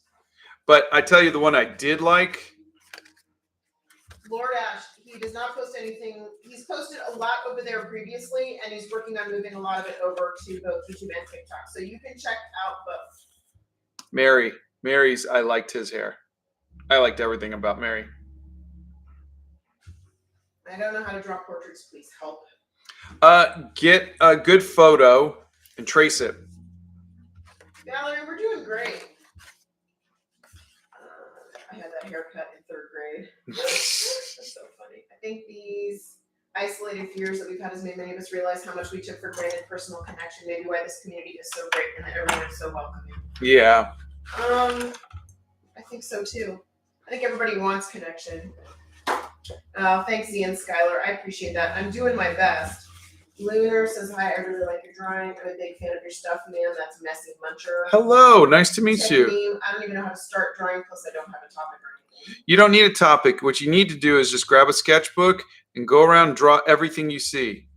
But I tell you the one I did like. Lord Ash, he does not post anything. He's posted a lot over there previously, and he's working on moving a lot of it over to both YouTube and TikTok. So you can check out both. Mary's, I liked his hair. I liked everything about Mary. I don't know how to draw portraits. Please help. Get a good photo and trace it. Valerie, we're doing great. I had that haircut in 3rd grade. That's so funny. I think these isolated fears that we've had has made many of us realize how much we took for granted personal connection. Maybe why this community is so great and that everyone is so welcoming. Yeah. I think so too. I think everybody wants connection. Thanks, Z and Skylar. I appreciate that. I'm doing my best. Lunar says, hi, I really like your drawing. I'm a big fan of your stuff, man. That's Messy Muncher. Hello, nice to meet you. I don't even know how to start drawing, plus I don't have a topic or anything. You don't need a topic. What you need to do is just grab a sketchbook and go around and draw everything you see.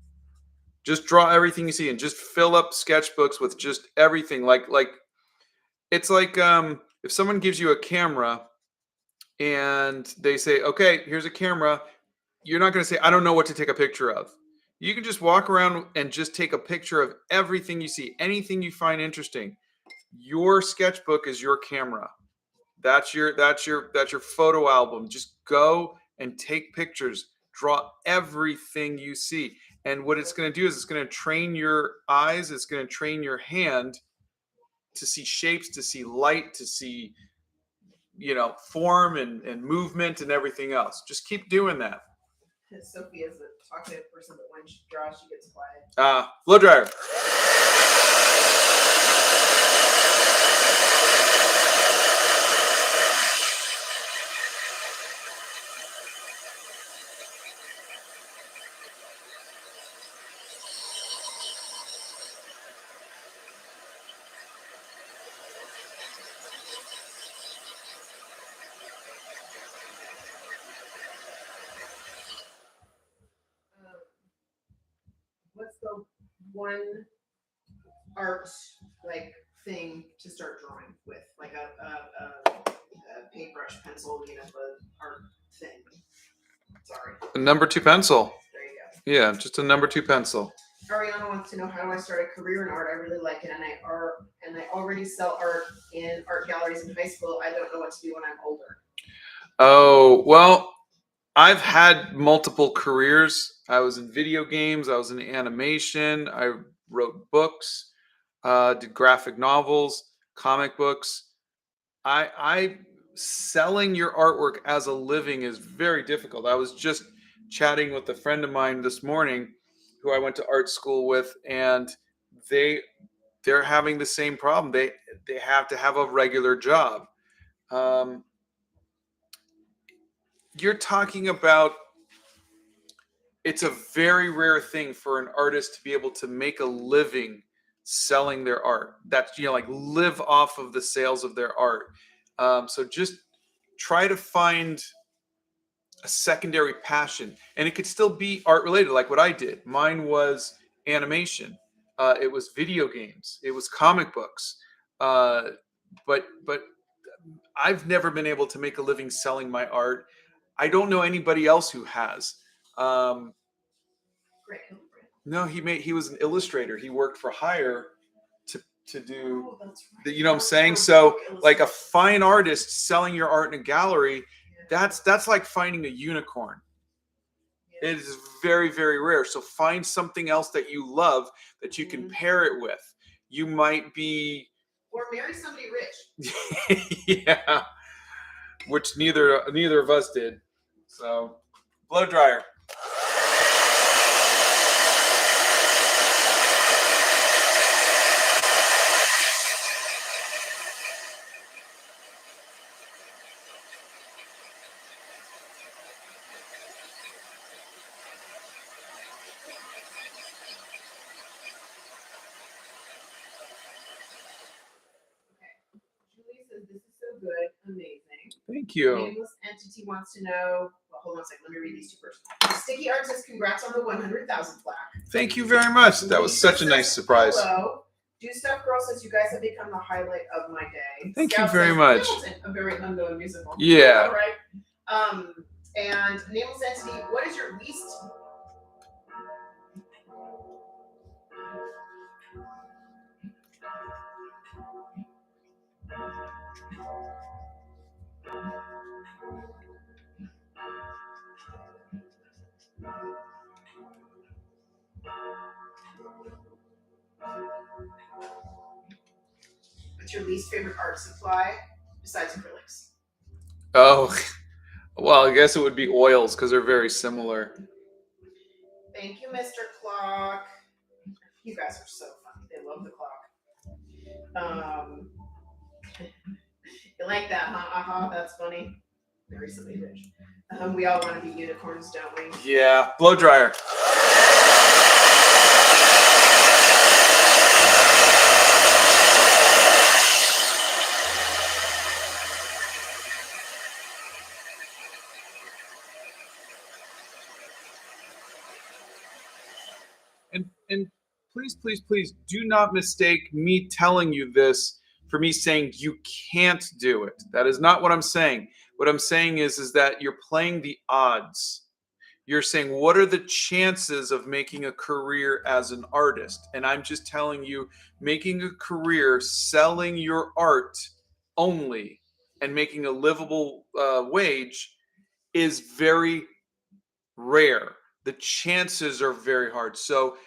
Just draw everything you see and just fill up sketchbooks with just everything. Like it's like if someone gives you a camera and they say, okay, here's a camera, you're not going to say, I don't know what to take a picture of. You can just walk around and just take a picture of everything you see, anything you find interesting. Your sketchbook is your camera. That's your photo album. Just go and take pictures. Draw everything you see. And what it's going to do is it's going to train your eyes, it's going to train your hand to see shapes, to see light, to see form and movement and everything else. Just keep doing that. Sophie is a talkative person, but when she draws, she gets quiet. Blow dryer. What's the one art thing to start drawing with, like a paintbrush, pencil, the art thing? Sorry. A number 2 pencil. There you go. Yeah, just a number 2 pencil. Ariana wants to know, how do I start a career in art? I really like it, and I already sell art in art galleries in high school. I don't know what to do when I'm older. Oh, well, I've had multiple careers. I was in video games. I was in animation. I wrote books, did graphic novels, comic books. I selling your artwork as a living is very difficult. I was just chatting with a friend of mine this morning who I went to art school with, and they're having the same problem. They have to have a regular job. You're talking about, it's a very rare thing for an artist to be able to make a living selling their art. That's, live off of the sales of their art. So just try to find a secondary passion, and it could still be art related, like what I did. Mine was animation. It was video games. It was comic books. But I've never been able to make a living selling my art. I don't know anybody else who has. Great. No, he was an illustrator. He worked for hire to do. Oh, that's right. You know what I'm saying? So like a fine artist selling your art in a gallery, that's like finding a unicorn. Yeah. It is very, very rare. So find something else that you love that you can pair it with. You might be Or marry somebody rich. yeah, which neither of us did. So blow dryer. Julie says this is so good, amazing. Thank you. Nameless Entity wants to know. Well, hold on a second. Let me read these two first. Sticky Art says, "Congrats on the 100,000 plaque." Thank you very much. That was such a nice surprise. Hello. Do Stuff Girl says, "You guys have become the highlight of my day." Thank Scout you very says, much. Hamilton, a very unknown musical. Yeah. All right. And Nameless Entity, what is your least? What's your least favorite art supply besides acrylics? Oh, well, I guess it would be oils because they're very similar. Thank you, Mr. Clock. You guys are so funny. They love the clock. You like that, huh? That's funny. Very silly rich. We all want to be unicorns, don't we? Yeah, blow dryer. And please, please, please do not mistake me telling you this for me saying you can't do it. That is not what I'm saying. What I'm saying is that you're playing the odds. You're saying, what are the chances of making a career as an artist? And I'm just telling you, making a career selling your art only and making a livable wage is very rare. The chances are very hard. So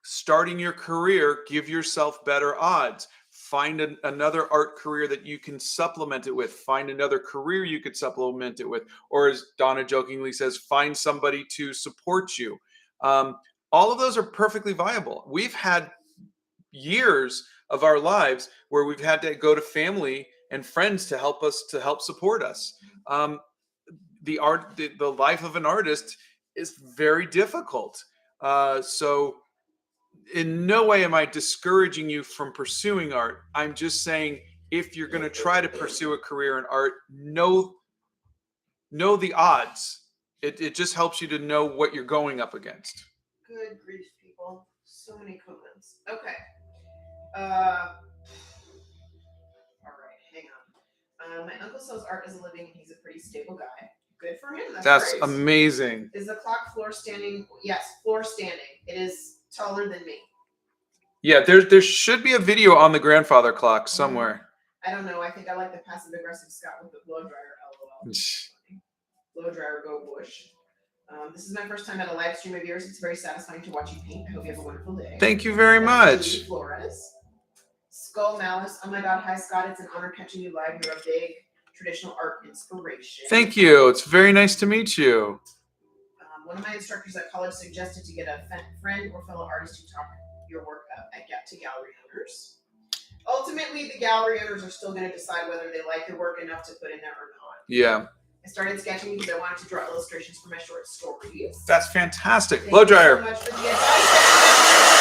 starting your career, give yourself better odds. Find another art career that you can supplement it with. Find another career you could supplement it with. Or as Donna jokingly says, find somebody to support you. All of those are perfectly viable. We've had years of our lives where we've had to go to family and friends to help support us. The life of an artist is very difficult. So in no way am I discouraging you from pursuing art. I'm just saying if you're going to try to pursue a career in art, know the odds. It just helps you to know what you're going up against. Good grief, people. So many comments. Okay. All right, hang on. My uncle sells art as a living, and he's a pretty stable guy. Good for him. That's great. Amazing. Is the clock floor standing? Yes, floor standing. It is taller than me. Yeah, there should be a video on the grandfather clock somewhere. I don't know. I think I like the passive aggressive Scott with the blow dryer. LOL. Blow dryer, go Bush. This is my first time at a live stream of yours. It's very satisfying to watch you paint. I hope you have a wonderful day. Thank you very much. Julie Flores. Skull Malice. Oh my God. Hi, Scott. It's an honor catching you live. You're a big traditional art inspiration. Thank you. It's very nice to meet you. One of my instructors at college suggested to get a friend or fellow artist to talk your work up to gallery owners. Ultimately, the gallery owners are still going to decide whether they like your work enough to put in there or not. Yeah. I started sketching because I wanted to draw illustrations for my short stories. That's fantastic. Blow dryer. Thank you so much for the advice.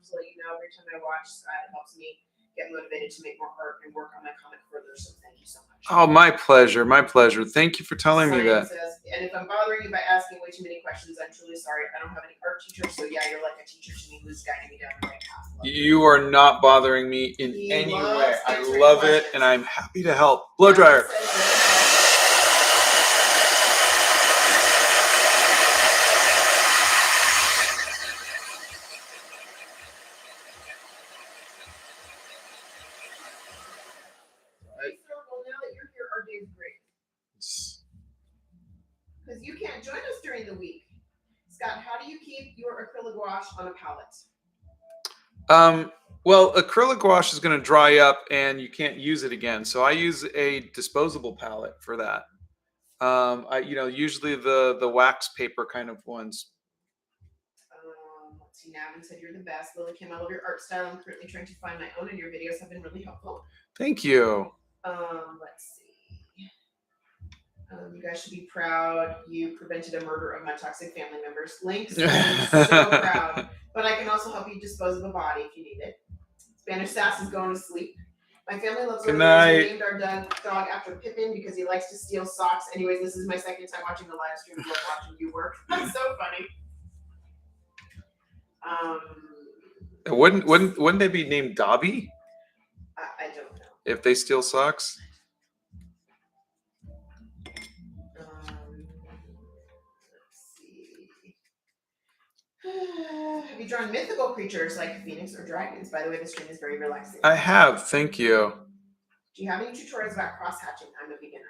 just to let you know, every time I watch Scott, it helps me get motivated to make more art and work on my comic further. So thank you so much. Oh, my pleasure. My pleasure. Thank you for telling me that. Says, and if I'm bothering you by asking way too many questions, I'm truly sorry. I don't have any art teacher, so yeah, you're like a teacher to me who's guiding me down the right path. You are not bothering me in any way. I love it, and I'm happy to help. Blow dryer. Well, now that you're here, our day's great. Because you can't join us during the week. Scott, how do you keep your acrylic gouache on a palette? Well, acrylic gouache is going to dry up and you can't use it again. So I use a disposable palette for that. Usually the wax paper kind of ones. Let's see, Navin said you're the best. Lily Kim, I love your art style. I'm currently trying to find my own, and your videos have been really helpful. Thank you. Let's see. You guys should be proud. You prevented a murder of my toxic family members. Links, so proud. But I can also help you dispose of a body if you need it. Spanish Sass is going to sleep. My family loves Good We night. named our dog after Pippin because he likes to steal socks. Anyways, this is my second time watching the live stream. I love watching you work. That's so funny. Wouldn't they be named Dobby I don't know. if they steal socks? Let's see. Have you drawn mythical creatures like phoenix or dragons? By the way, the stream is very relaxing. I have. Thank you. Do you have any tutorials about cross hatching? I'm a beginner.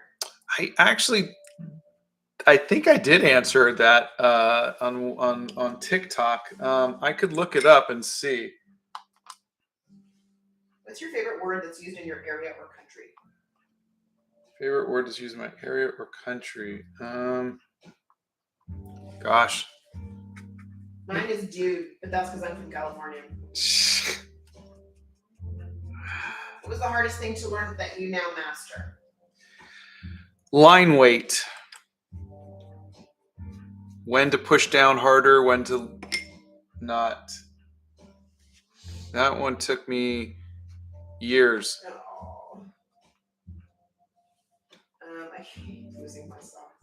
I think I did answer that on TikTok. I could look it up and see. What's your favorite word that's used in your area or country? Favorite word that's used in my area or country? Gosh. Mine is dude, but that's because I'm from California. What was the hardest thing to learn that you now master? Line weight. When to push down harder, when to not. That one took me years. Oh. I keep losing my socks.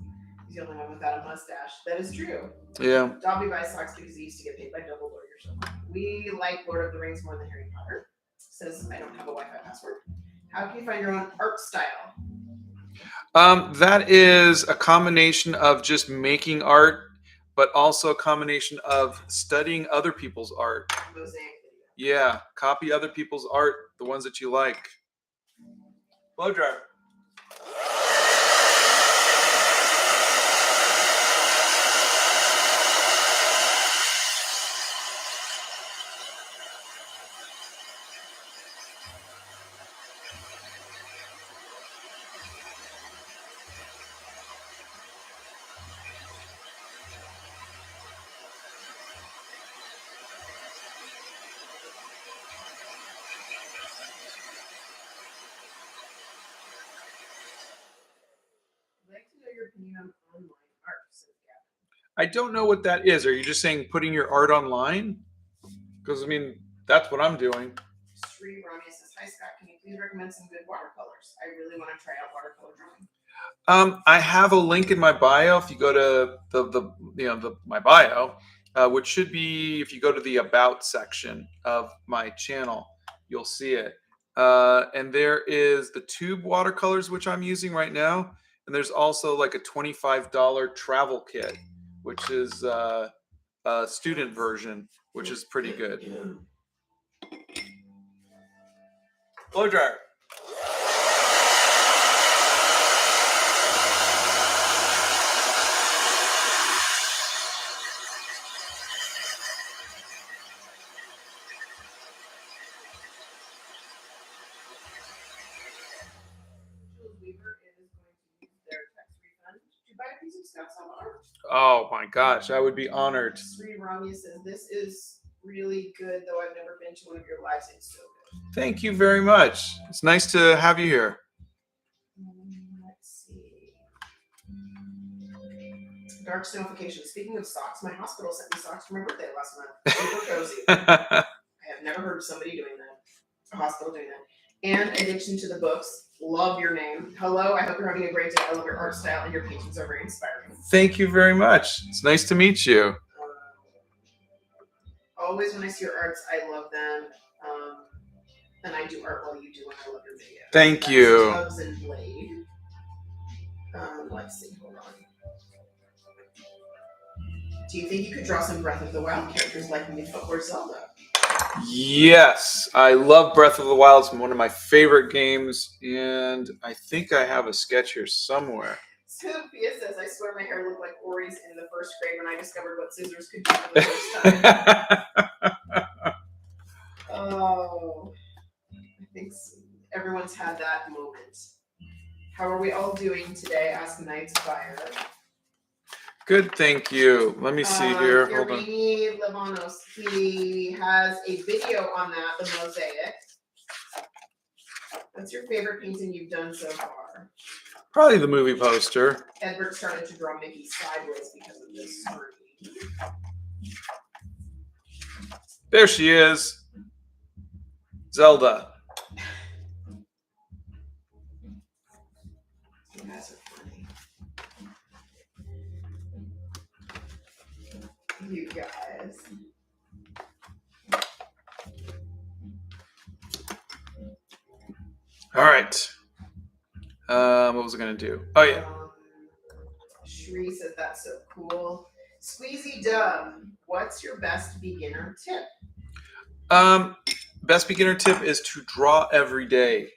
He's the only one without a mustache. That is true. Yeah. Dobby buys socks because he used to get paid by Dumbledore. You're so funny. We like Lord of the Rings more than Harry Potter. Says I don't have a Wi-Fi password. How can you find your own art style? That is a combination of just making art, but also a combination of studying other people's art. Mosaic video. Yeah, copy other people's art, the ones that you like. Blow dryer. I'd like to know your opinion on online art, says Gavin. I don't know what that is. Are you just saying putting your art online? Because, I mean, that's what I'm doing. Sri Ramya says, hi Scott, can you please recommend some good watercolors? I really want to try out watercolor drawing. I have a link in my bio. If you go to my bio, which should be, if you go to the About section of my channel, you'll see it. And there is the tube watercolors, which I'm using right now. And there's also like a $25 travel kit, which is a student version, which is pretty good. Blow dryer. Oh my gosh, I would be honored. Sri Ramya says, this is really good, though I've never been to one of your lives. It's so good. Thank you very much. It's nice to have you here. Let's see. Dark Snowfication. Speaking of socks, my hospital sent me socks for my birthday last month. Super cozy. I never heard of somebody doing that. A hospital doing that. And addiction to the books. Love your name. Hello, I hope you're having a great day. I love your art style and your paintings are very inspiring. Thank you very much. It's nice to meet you. Always when I see your arts, I love them. And I do art while you do, and I love your video. Thank you. Tubbs and Blade. Let's see, hold on. Do you think you could draw some Breath of the Wild characters like Midfoot or Zelda? Yes, I love Breath of the Wild. It's one of my favorite games, and I think I have a sketch here somewhere. Sophia says, I swear my hair looked like Ori's in the first grade when I discovered what scissors could do for the first time. Oh, I think everyone's had that moment. How are we all doing today? Ask Knight's Fire. Good, thank you. Let me see here. Hold on. Livanos, he has a video on that, the mosaic. What's your favorite painting you've done so far? Probably the movie poster. Edward started to draw Mickey sideways because of this screen. There she is. Zelda. You guys are funny. You guys. All right. What was I going to do? Oh, yeah. Shree says that's so cool. Squeezy Dub, what's your best beginner tip? Best beginner tip is to draw every day.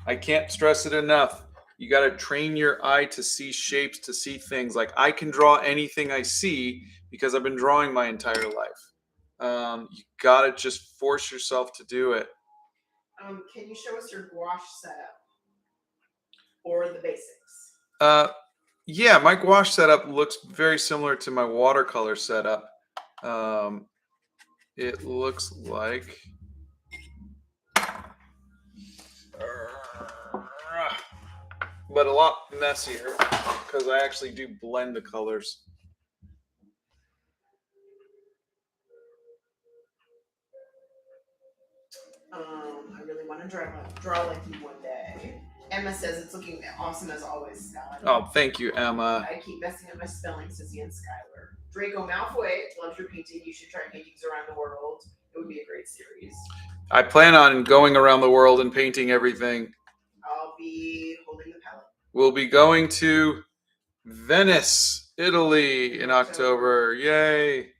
I can't stress it enough. You got to train your eye to see shapes, to see things. Like I can draw anything I see because I've been drawing my entire life. You got to just force yourself to do it. Can you show us your gouache setup or the basics? Yeah, my gouache setup looks very similar to my watercolor setup. It looks like... but a lot messier because I actually do blend the colors. I really want to draw like you one day. Emma says it's looking awesome as always, Scott. Oh, thank you, Emma. I keep messing up my spelling, says Ian Schuyler. Draco Malfoy loves your painting. You should try paintings around the world. It would be a great series. I plan on going around the world and painting everything. I'll be holding the palette. We'll be going to Venice, Italy in October. Yay.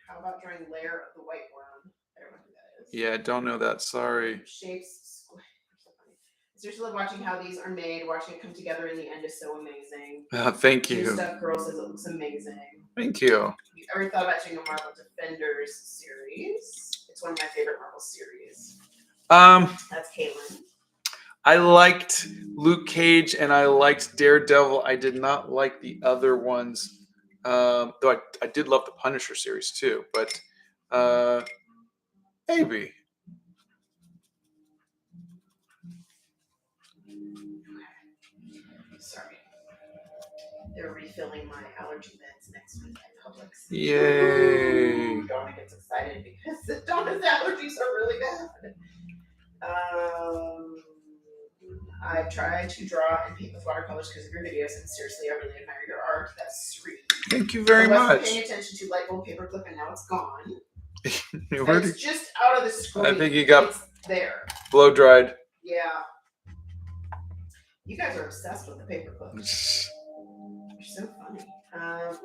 How about drawing Lair of the White Worm? I don't know who that is. Yeah, don't know that. Sorry. Shapes. Seriously, watching how these are made, watching it come together in the end is so amazing. Thank you. Stuff Girl says it looks amazing. Thank you. Have you ever thought about doing a Marvel Defenders series? It's one of my favorite Marvel series. That's Caitlin. I liked Luke Cage and I liked Daredevil. I did not like the other ones. Though I did love the Punisher series too, but maybe. Sorry. They're refilling my allergy meds next week at Publix. Yay. Donna gets excited because Donna's allergies are really bad. I've tried to draw and paint with watercolors because of your videos, and seriously, I really admire your art. That's sweet. Thank you very much. I wasn't paying attention to light bulb paperclip, and now it's gone. It's just out of the screen. I think you got it's there. Blow dried. Yeah. You guys are obsessed with the paperclips. You're so funny.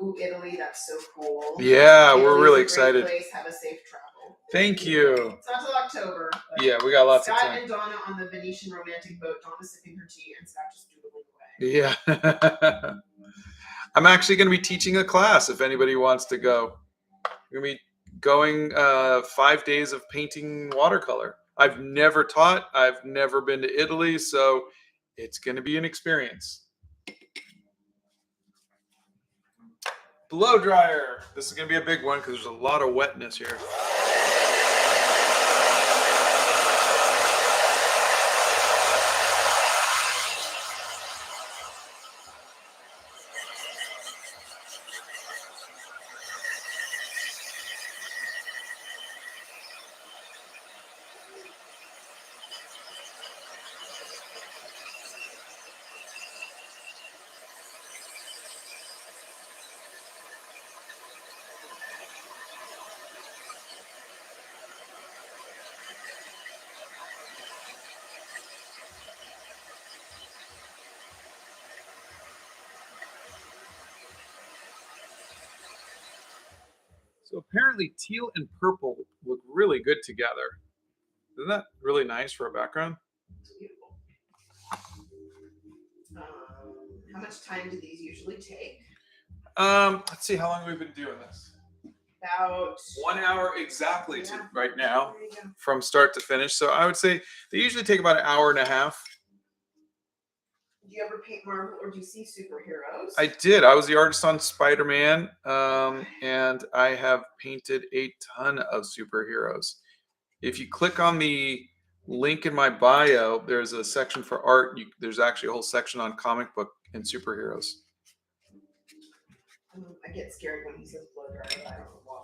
Ooh, Italy, that's so cool. Yeah, Italy's we're really excited. Place. Have a safe travel. Thank you. It's not till October. Yeah, we got lots of time. Scott and Donna on the Venetian romantic boat. Donna sipping her tea and Scott just doodling away. Yeah. I'm actually going to be teaching a class if anybody wants to go. I'm going to be going 5 days of painting watercolor. I've never taught. I've never been to Italy, so it's going to be an experience. Blow dryer. This is going to be a big one because there's a lot of wetness here. So apparently teal and purple look really good together. Isn't that really nice for a background? It's beautiful. How much time do these usually take? Let's see, how long have we been doing this? About 1 hour exactly to right now, There you go. from start to finish. So I would say they usually take about 1.5 hours. Do you ever paint Marvel or DC superheroes? I did. I was the artist on Spider-Man, and I have painted a ton of superheroes. If you click on the link in my bio, there's a section for art. There's actually a whole section on comic book and superheroes. I get scared when he says blow dryer, but I don't know why.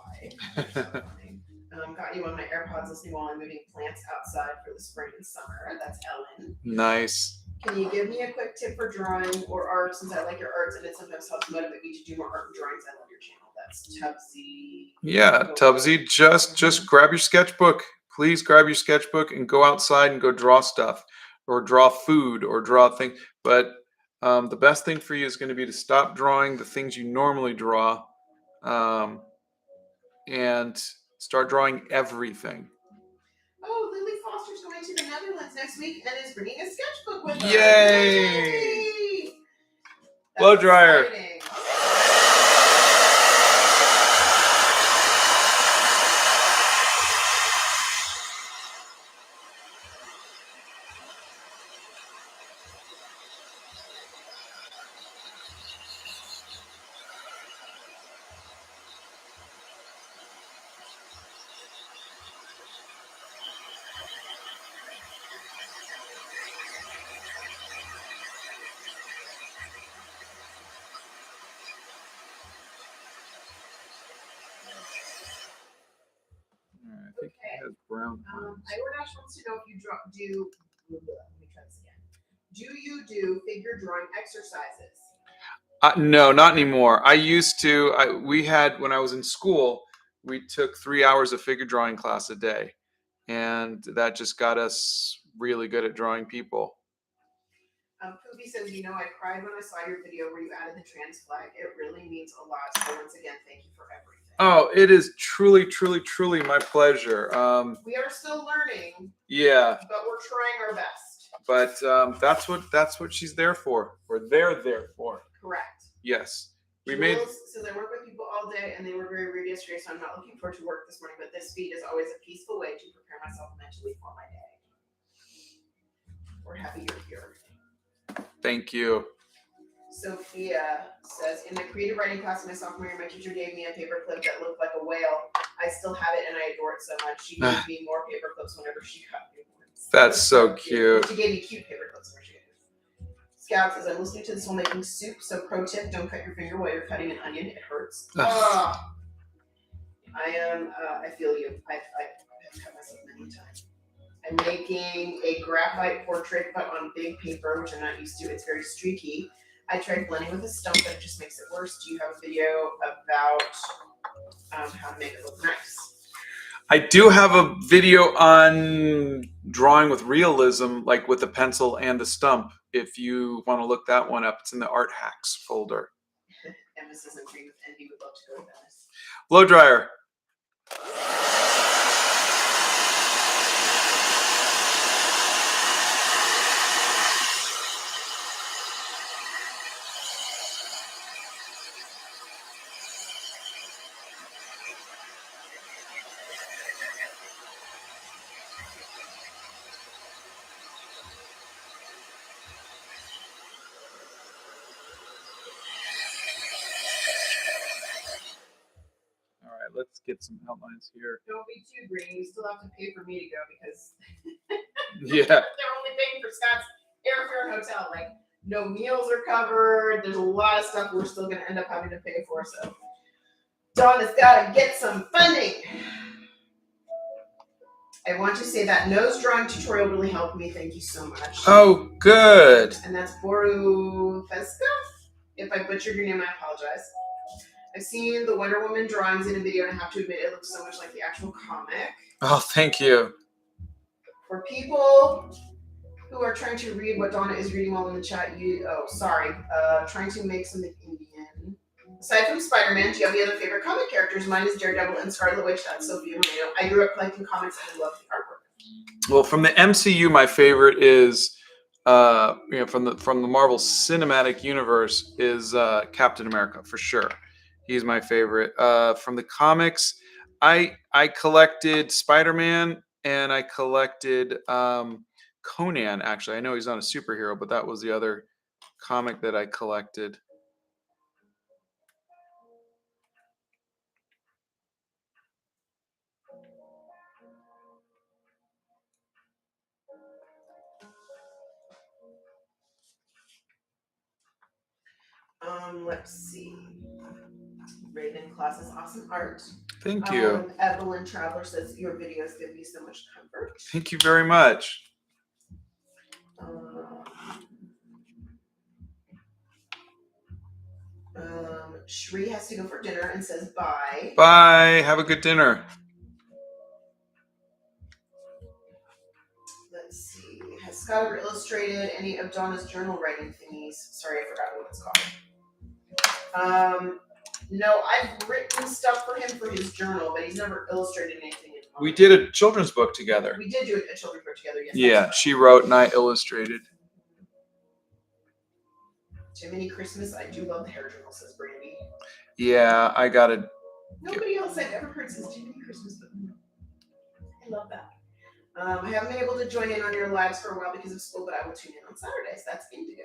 Got you on my AirPods listening while I'm moving plants outside for the spring and summer. That's Ellen. Nice. Can you give me a quick tip for drawing or art, since I like your arts and it sometimes helps motivate me to do more art and drawings? I love your channel. That's Tubbsy. Yeah, Tubbsy, just grab your sketchbook. Please grab your sketchbook and go outside and go draw stuff, or draw food, or draw things. But the best thing for you is going to be to stop drawing the things you normally draw, and start drawing everything. Oh, Lily Foster's going to the Netherlands next week and is bringing a sketchbook with her. Yay! That's Blow dryer. exciting. I think it has brown lines. Iordash wants to know if you do. Let me try this again. Do you do figure drawing exercises? No, not anymore. I used to. We had, when I was in school, we took 3 hours of figure drawing class a day, and that just got us really good at drawing people. Poopy says, I cried when I saw your video where you added the trans flag. It really means a lot. So once again, thank you for everything. Oh, it is truly, truly, truly my pleasure. We are still learning. Yeah. But we're trying our best. But that's what she's there for. Or they're there for. Correct. Yes. Jules says, I work with people all day and they were very rude yesterday, so I'm not looking forward to work this morning, but this feed is always a peaceful way to prepare myself mentally for my day. We're happy you're here. Thank you. Sophia says, in my creative writing class in my sophomore year, my teacher gave me a paper clip that looked like a whale. I still have it and I adore it so much. She gave me more paper clips whenever she got new ones. That's so cute. She gave me cute paper clips whenever she got new ones. Scout says, I'm listening to this while making soup, so pro tip, don't cut your finger while you're cutting an onion. It hurts. I feel you. I've cut myself many times. I'm making a graphite portrait, but on big paper, which I'm not used to. It's very streaky. I tried blending with a stump, but it just makes it worse. Do you have a video about how to make it look nice? I do have a video on drawing with realism, like with the pencil and the stump. If you want to look that one up, it's in the art hacks folder. Emma says, I'm green with envy. Would love to go to Venice. Blow dryer. Let's get some outlines here. Don't be too green. You still have to pay for me to go because yeah, they're only paying for Scott's airfare and hotel. Like, no meals are covered. There's a lot of stuff we're still going to end up having to pay for. So Dawn has got to get some funding. I want to say that nose drawing tutorial really helped me. Thank you so much. Oh, good. And that's Boru Fesca. If I butchered your name, I apologize. I've seen the Wonder Woman drawings in a video, and I have to admit, it looks so much like the actual comic. Oh, thank you. For people who are trying to read what Donna is reading while in the chat, trying to make something Indian. Aside from Spider-Man, do you have any other favorite comic characters? Mine is Daredevil and Scarlet Witch. That's Sophia Moreno. I grew up collecting comics and I love the artwork. Well, from the MCU, my favorite is, from the Marvel Cinematic Universe is Captain America for sure. He's my favorite. From the comics, I collected Spider-Man and I collected Conan. Actually, I know he's not a superhero, but that was the other comic that I collected. Let's see. Ravenclaw says awesome art. Thank you. Evelyn Traveler says your videos give me so much comfort. Thank you very much. Shri has to go for dinner and says bye. Bye. Have a good dinner. Let's see. Has Scott ever illustrated any of Donna's journal writing thingies? Sorry, I forgot what it's called. No, I've written stuff for him for his journal, but he's never illustrated anything. We did a children's book together. We did do a children's book together, yes. Yeah, she wrote and I illustrated. Jiminy Christmas, I do love the hair journal, says Brandy. Yeah, I got it. Nobody else I've ever heard says Jiminy Christmas, but I love that. I haven't been able to join in on your lives for a while because of school, but I will tune in on Saturdays. That's Indigo.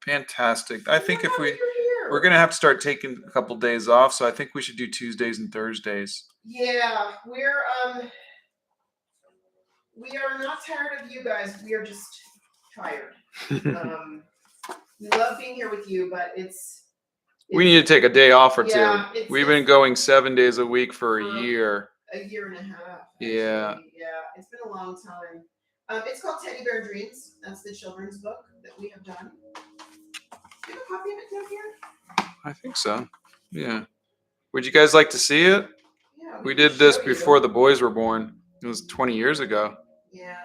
Fantastic. I think if we're going to have to start taking a couple days off, so I think we should do Tuesdays and Thursdays. Yeah, we are not tired of you guys. We are just tired. We love being here with you, but it's we need to take a day off or yeah, two. We've been going 7 days a week for a year. A year and a half. Actually. Yeah. Yeah, it's been a long time. It's called Teddy Bear Dreams. That's the children's book that we have done. Do you have a copy of it down here? I think so. Yeah. Would you guys like to see it? Yeah. We did this before the boys were born. It was 20 years ago. Yeah.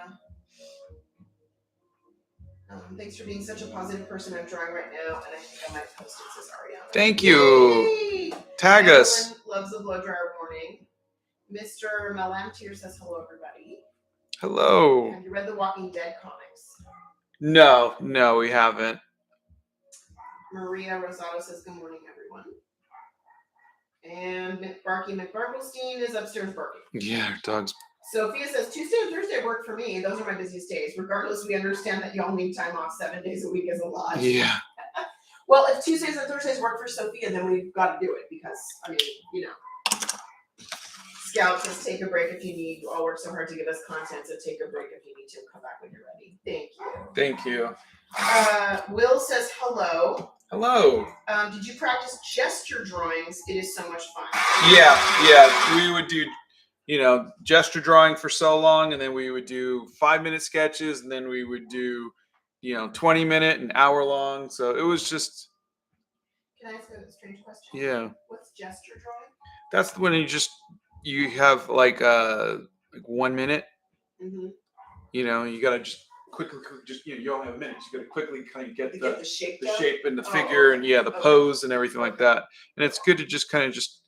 Thanks for being such a positive person. I'm drawing right now, and I think I might post it, says Ariana. Thank you. Yay! Tag us. Loves a blow dryer warning. Mr. Melantier says hello, everybody. Hello. Have you read the Walking Dead comics? No, we haven't. Maria Rosado says good morning, everyone. And Barky McBarblestein is upstairs barking. Yeah, dogs. Sophia says Tuesday and Thursday work for me. Those are my busiest days. Regardless, we understand that y'all need time off. 7 days a week is a lot. Yeah. Well, if Tuesdays and Thursdays work for Sophia, then we've got to do it because, I mean, you know. Scout says take a break if you need. You all work so hard to give us content, so take a break if you need to. Come back when you're ready. Thank you. Thank you. Will says hello. Hello. Did you practice gesture drawings? It is so much fun. Yeah. We would do, gesture drawing for so long, and then we would do 5-minute sketches, and then we would do, 20-minute and hour-long. So it was just. Can I ask a strange question? Yeah. What's gesture drawing? That's when you have like 1 minute. Mm-hmm. You gotta just quickly, you don't have a minute. You gotta quickly kind of get the shape and the figure and the pose and everything like that. And it's good to just kind of just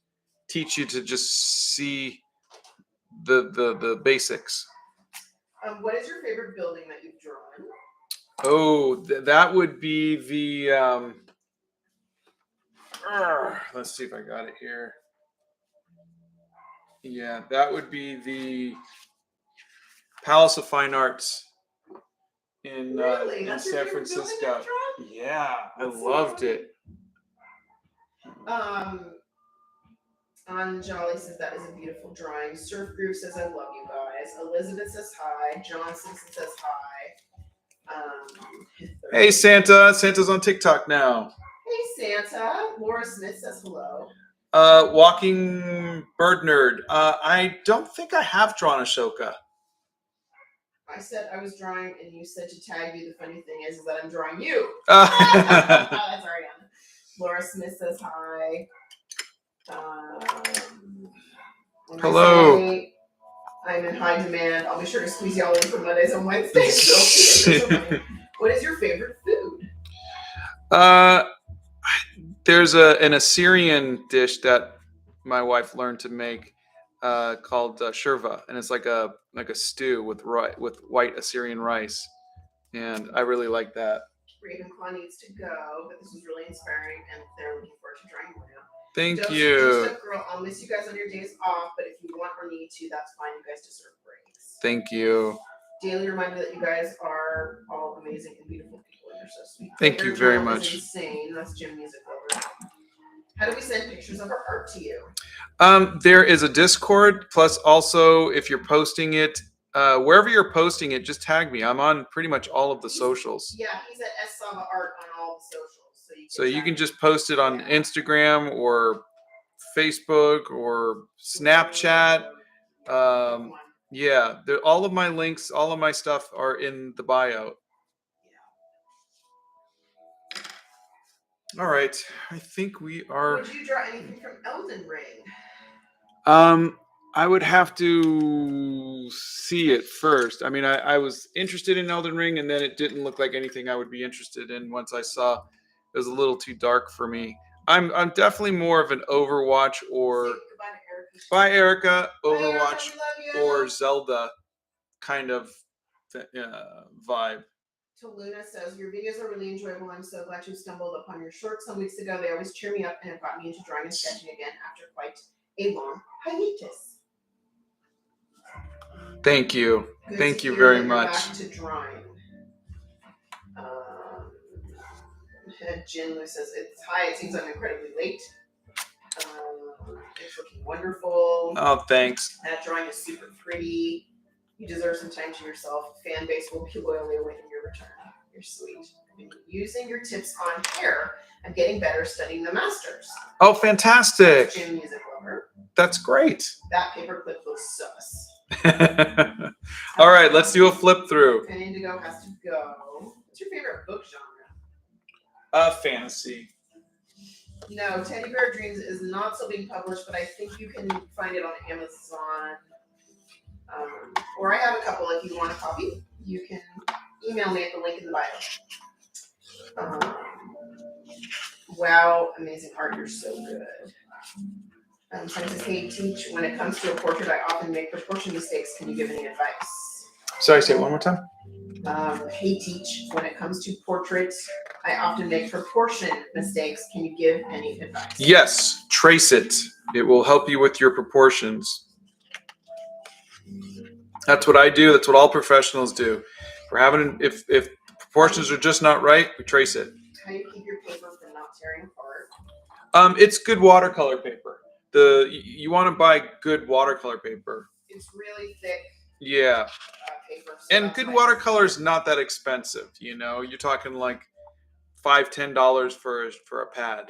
teach you to just see the basics. What is your favorite building that you've drawn? Oh, that would be the. Let's see if I got it here. Yeah, that would be the Palace of Fine Arts in San Francisco. Yeah, I loved it. Anjali says that is a beautiful drawing. Surf Groove says I love you guys. Elizabeth says hi. John Simpson says hi. Hey Santa. Santa's on TikTok now. Hey Santa. Laura Smith says hello. Walking Bird Nerd. I don't think I have drawn Ashoka. I said I was drawing, and you said to tag you. The funny thing is that I'm drawing you. That's Ariana. Laura Smith says hi. Hello. I'm in high demand. I'll be sure to squeeze y'all in for Mondays and Wednesdays. What is your favorite food? There's an Assyrian dish that my wife learned to make called shirva, and it's like a stew with white Assyrian rice, and I really like that. Ravenclaw needs to go, but this was really inspiring, and they're looking forward to drawing more now. Thank Don't you. stuff, girl. I'll miss you guys on your days off, but if you want or need to, that's fine. You guys deserve breaks. Thank you. Daily reminder that you guys are all amazing and beautiful people, and you're so sweet. Thank you very much. Insane. That's Jim Music Lover. How do we send pictures of our art to you? There is a Discord. Plus, also, if you're posting it, wherever you're posting it, just tag me. I'm on pretty much all of the socials. Yeah, he's at Sava Art on all the socials. So you can just post it on Instagram or Facebook or Snapchat. Yeah, all of my links, all of my stuff are in the bio. All right, I think we are. Would you draw anything from Elden Ring? I would have to see it first. I mean, I was interested in Elden Ring, and then it didn't look like anything I would be interested in once I saw it was a little too dark for me. I'm definitely more of an Overwatch or Bye Erica, Overwatch or Zelda kind of vibe. To Luna says, your videos are really enjoyable. I'm so glad you stumbled upon your shorts some weeks ago. They always cheer me up and have got me into drawing and sketching again after quite a long hiatus. Thank you. Good Thank to you hear very that you're much. back to drawing. Jin Lu says, it's hi. It seems I'm incredibly late. It's looking wonderful. Oh, thanks. That drawing is super pretty. You deserve some time to yourself. Fan base will be loyally awaiting your return. You're sweet. I've been using your tips on hair. I'm getting better studying the masters. Oh, fantastic. Jim Music Lover. That's great. That paperclip looks sus. All right, let's do a flip through. And Indigo has to go. What's your favorite book genre? Fantasy. No, Teddy Bear Dreams is not still being published, but I think you can find it on Amazon. Or I have a couple. If you want a copy, you can email me at the link in the bio. Wow, amazing art. You're so good. Someone says, hey, teach, when it comes to a portrait, I often make proportion mistakes. Can you give any advice? Sorry, say it one more time. Hey, teach, when it comes to portraits, I often make proportion mistakes. Can you give any advice? Yes, trace it. It will help you with your proportions. That's what I do. That's what all professionals do. If proportions are just not right, we trace it. How do you keep your paper from not tearing apart? It's good watercolor paper. You want to buy good watercolor paper. It's really thick. Yeah. Paper. So and good watercolor is not that expensive. You know, you're talking like $5-10 for a pad.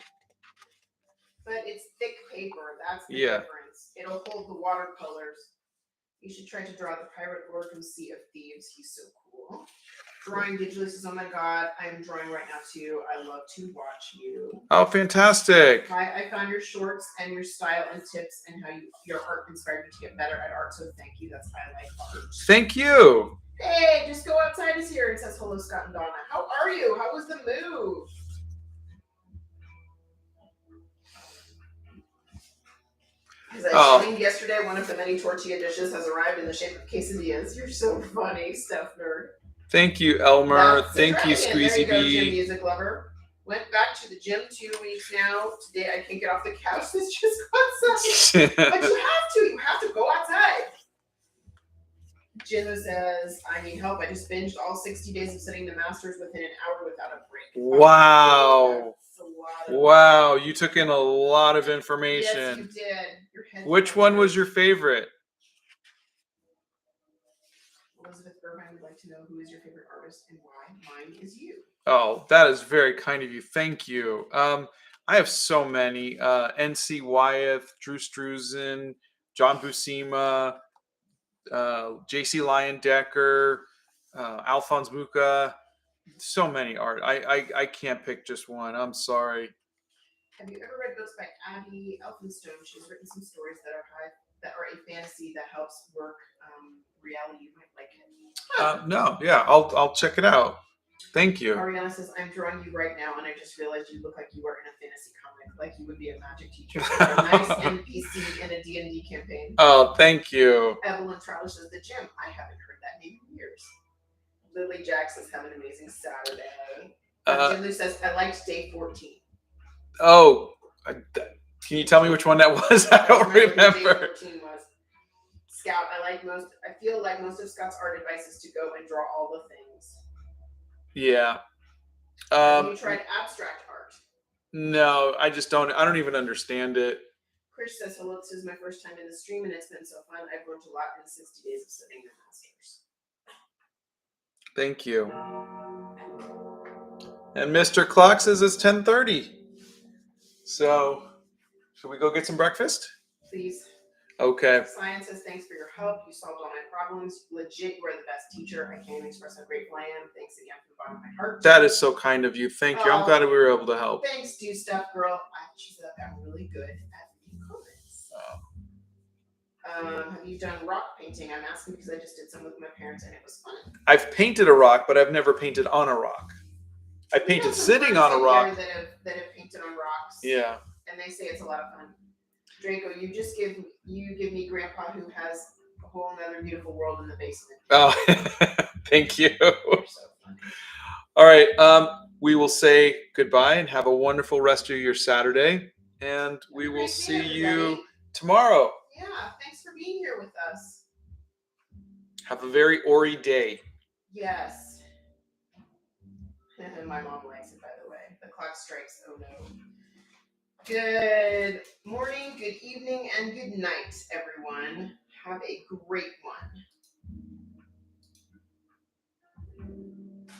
But it's thick paper. That's the Yeah. difference. It'll hold the watercolors. You should try to draw the Pirate Lord from Sea of Thieves. He's so cool. Drawing digitally says, oh my god, I'm drawing right now too. I love to watch you. Oh, fantastic. I found your shorts and your style and tips and how your art inspired me to get better at art. So thank you. That's I like art. Thank you. Hey, just go outside is here. It says, hello, Scott and Donna. How are you? How was the move? As I explained yesterday, one of the many tortilla dishes has arrived in the shape of quesadillas. You're so funny, Steph nerd. Thank you, Elmer. Thank you, Squeezy there you go, B. Jim Music Lover. Went back to the gym 2 weeks now. Today I can't get off the couch. Let's just go outside. But you have to. You have to go outside. Jim says, I need help. I just binged all 60 days of studying the masters within an hour without a break. Wow. Wow, you took in a lot of information. Yes, you did. Your head Which one was your favorite? Elizabeth Irvine would like to know who is your favorite artist and why. Mine is you. Oh, that is very kind of you. Thank you. I have so many. N.C. Wyeth, Drew Struzan, John Buscema, J.C. Leyendecker, Alphonse Mucha. So many art. I can't pick just one. I'm sorry. Have you ever read books by Abby Elphinstone? She's written some stories that are a fantasy that helps work reality. You might like it. No, yeah, I'll check it out. Thank you. Ariana says, I'm drawing you right now, and I just realized you look like you are in a fantasy comic, like you would be a magic teacher. A nice NPC in a D&D campaign. Oh, thank you. Evelyn Trotter says, the gym. I haven't heard that name in years. Lily Jack says, have an amazing Saturday. Dilu says, I liked day 14. Oh, can you tell me which one that was? I don't remember. Day 14 was. Scout, I feel like most of Scout's art advice is to go and draw all the things. Yeah. Have you tried abstract art? No, I don't even understand it. Chris says, hello, this is my first time in the stream and it's been so fun. I've learned a lot in 60 days of studying the masters. Thank you. And Mr. Clock says it's 10:30. So, should we go get some breakfast? Please. Okay. Science says, thanks for your help. You solved all my problems. Legit, you are the best teacher. I can't express how grateful I am. Thanks again from the bottom of my heart. That is so kind of you. Thank you. I'm glad we were able to help. Thanks, Do Stuff Girl. She said I'm really good at reading comments. Have you done rock painting? I'm asking because I just did some with my parents and it was fun. I've painted a rock, but I've never painted on a rock. I painted sitting on a rock. That have painted on rocks. Yeah. And they say it's a lot of fun. Draco, you give me Grandpa who has a whole other beautiful world in the basement. Oh, thank you. You're so funny. All right. We will say goodbye and have a wonderful rest of your Saturday. And we will see you tomorrow. Yeah. Thanks for being here with us. Have a very Ori day. Yes. My mom likes it, by the way. The clock strikes. Oh no. Good morning, good evening, and good night, everyone. Have a great one.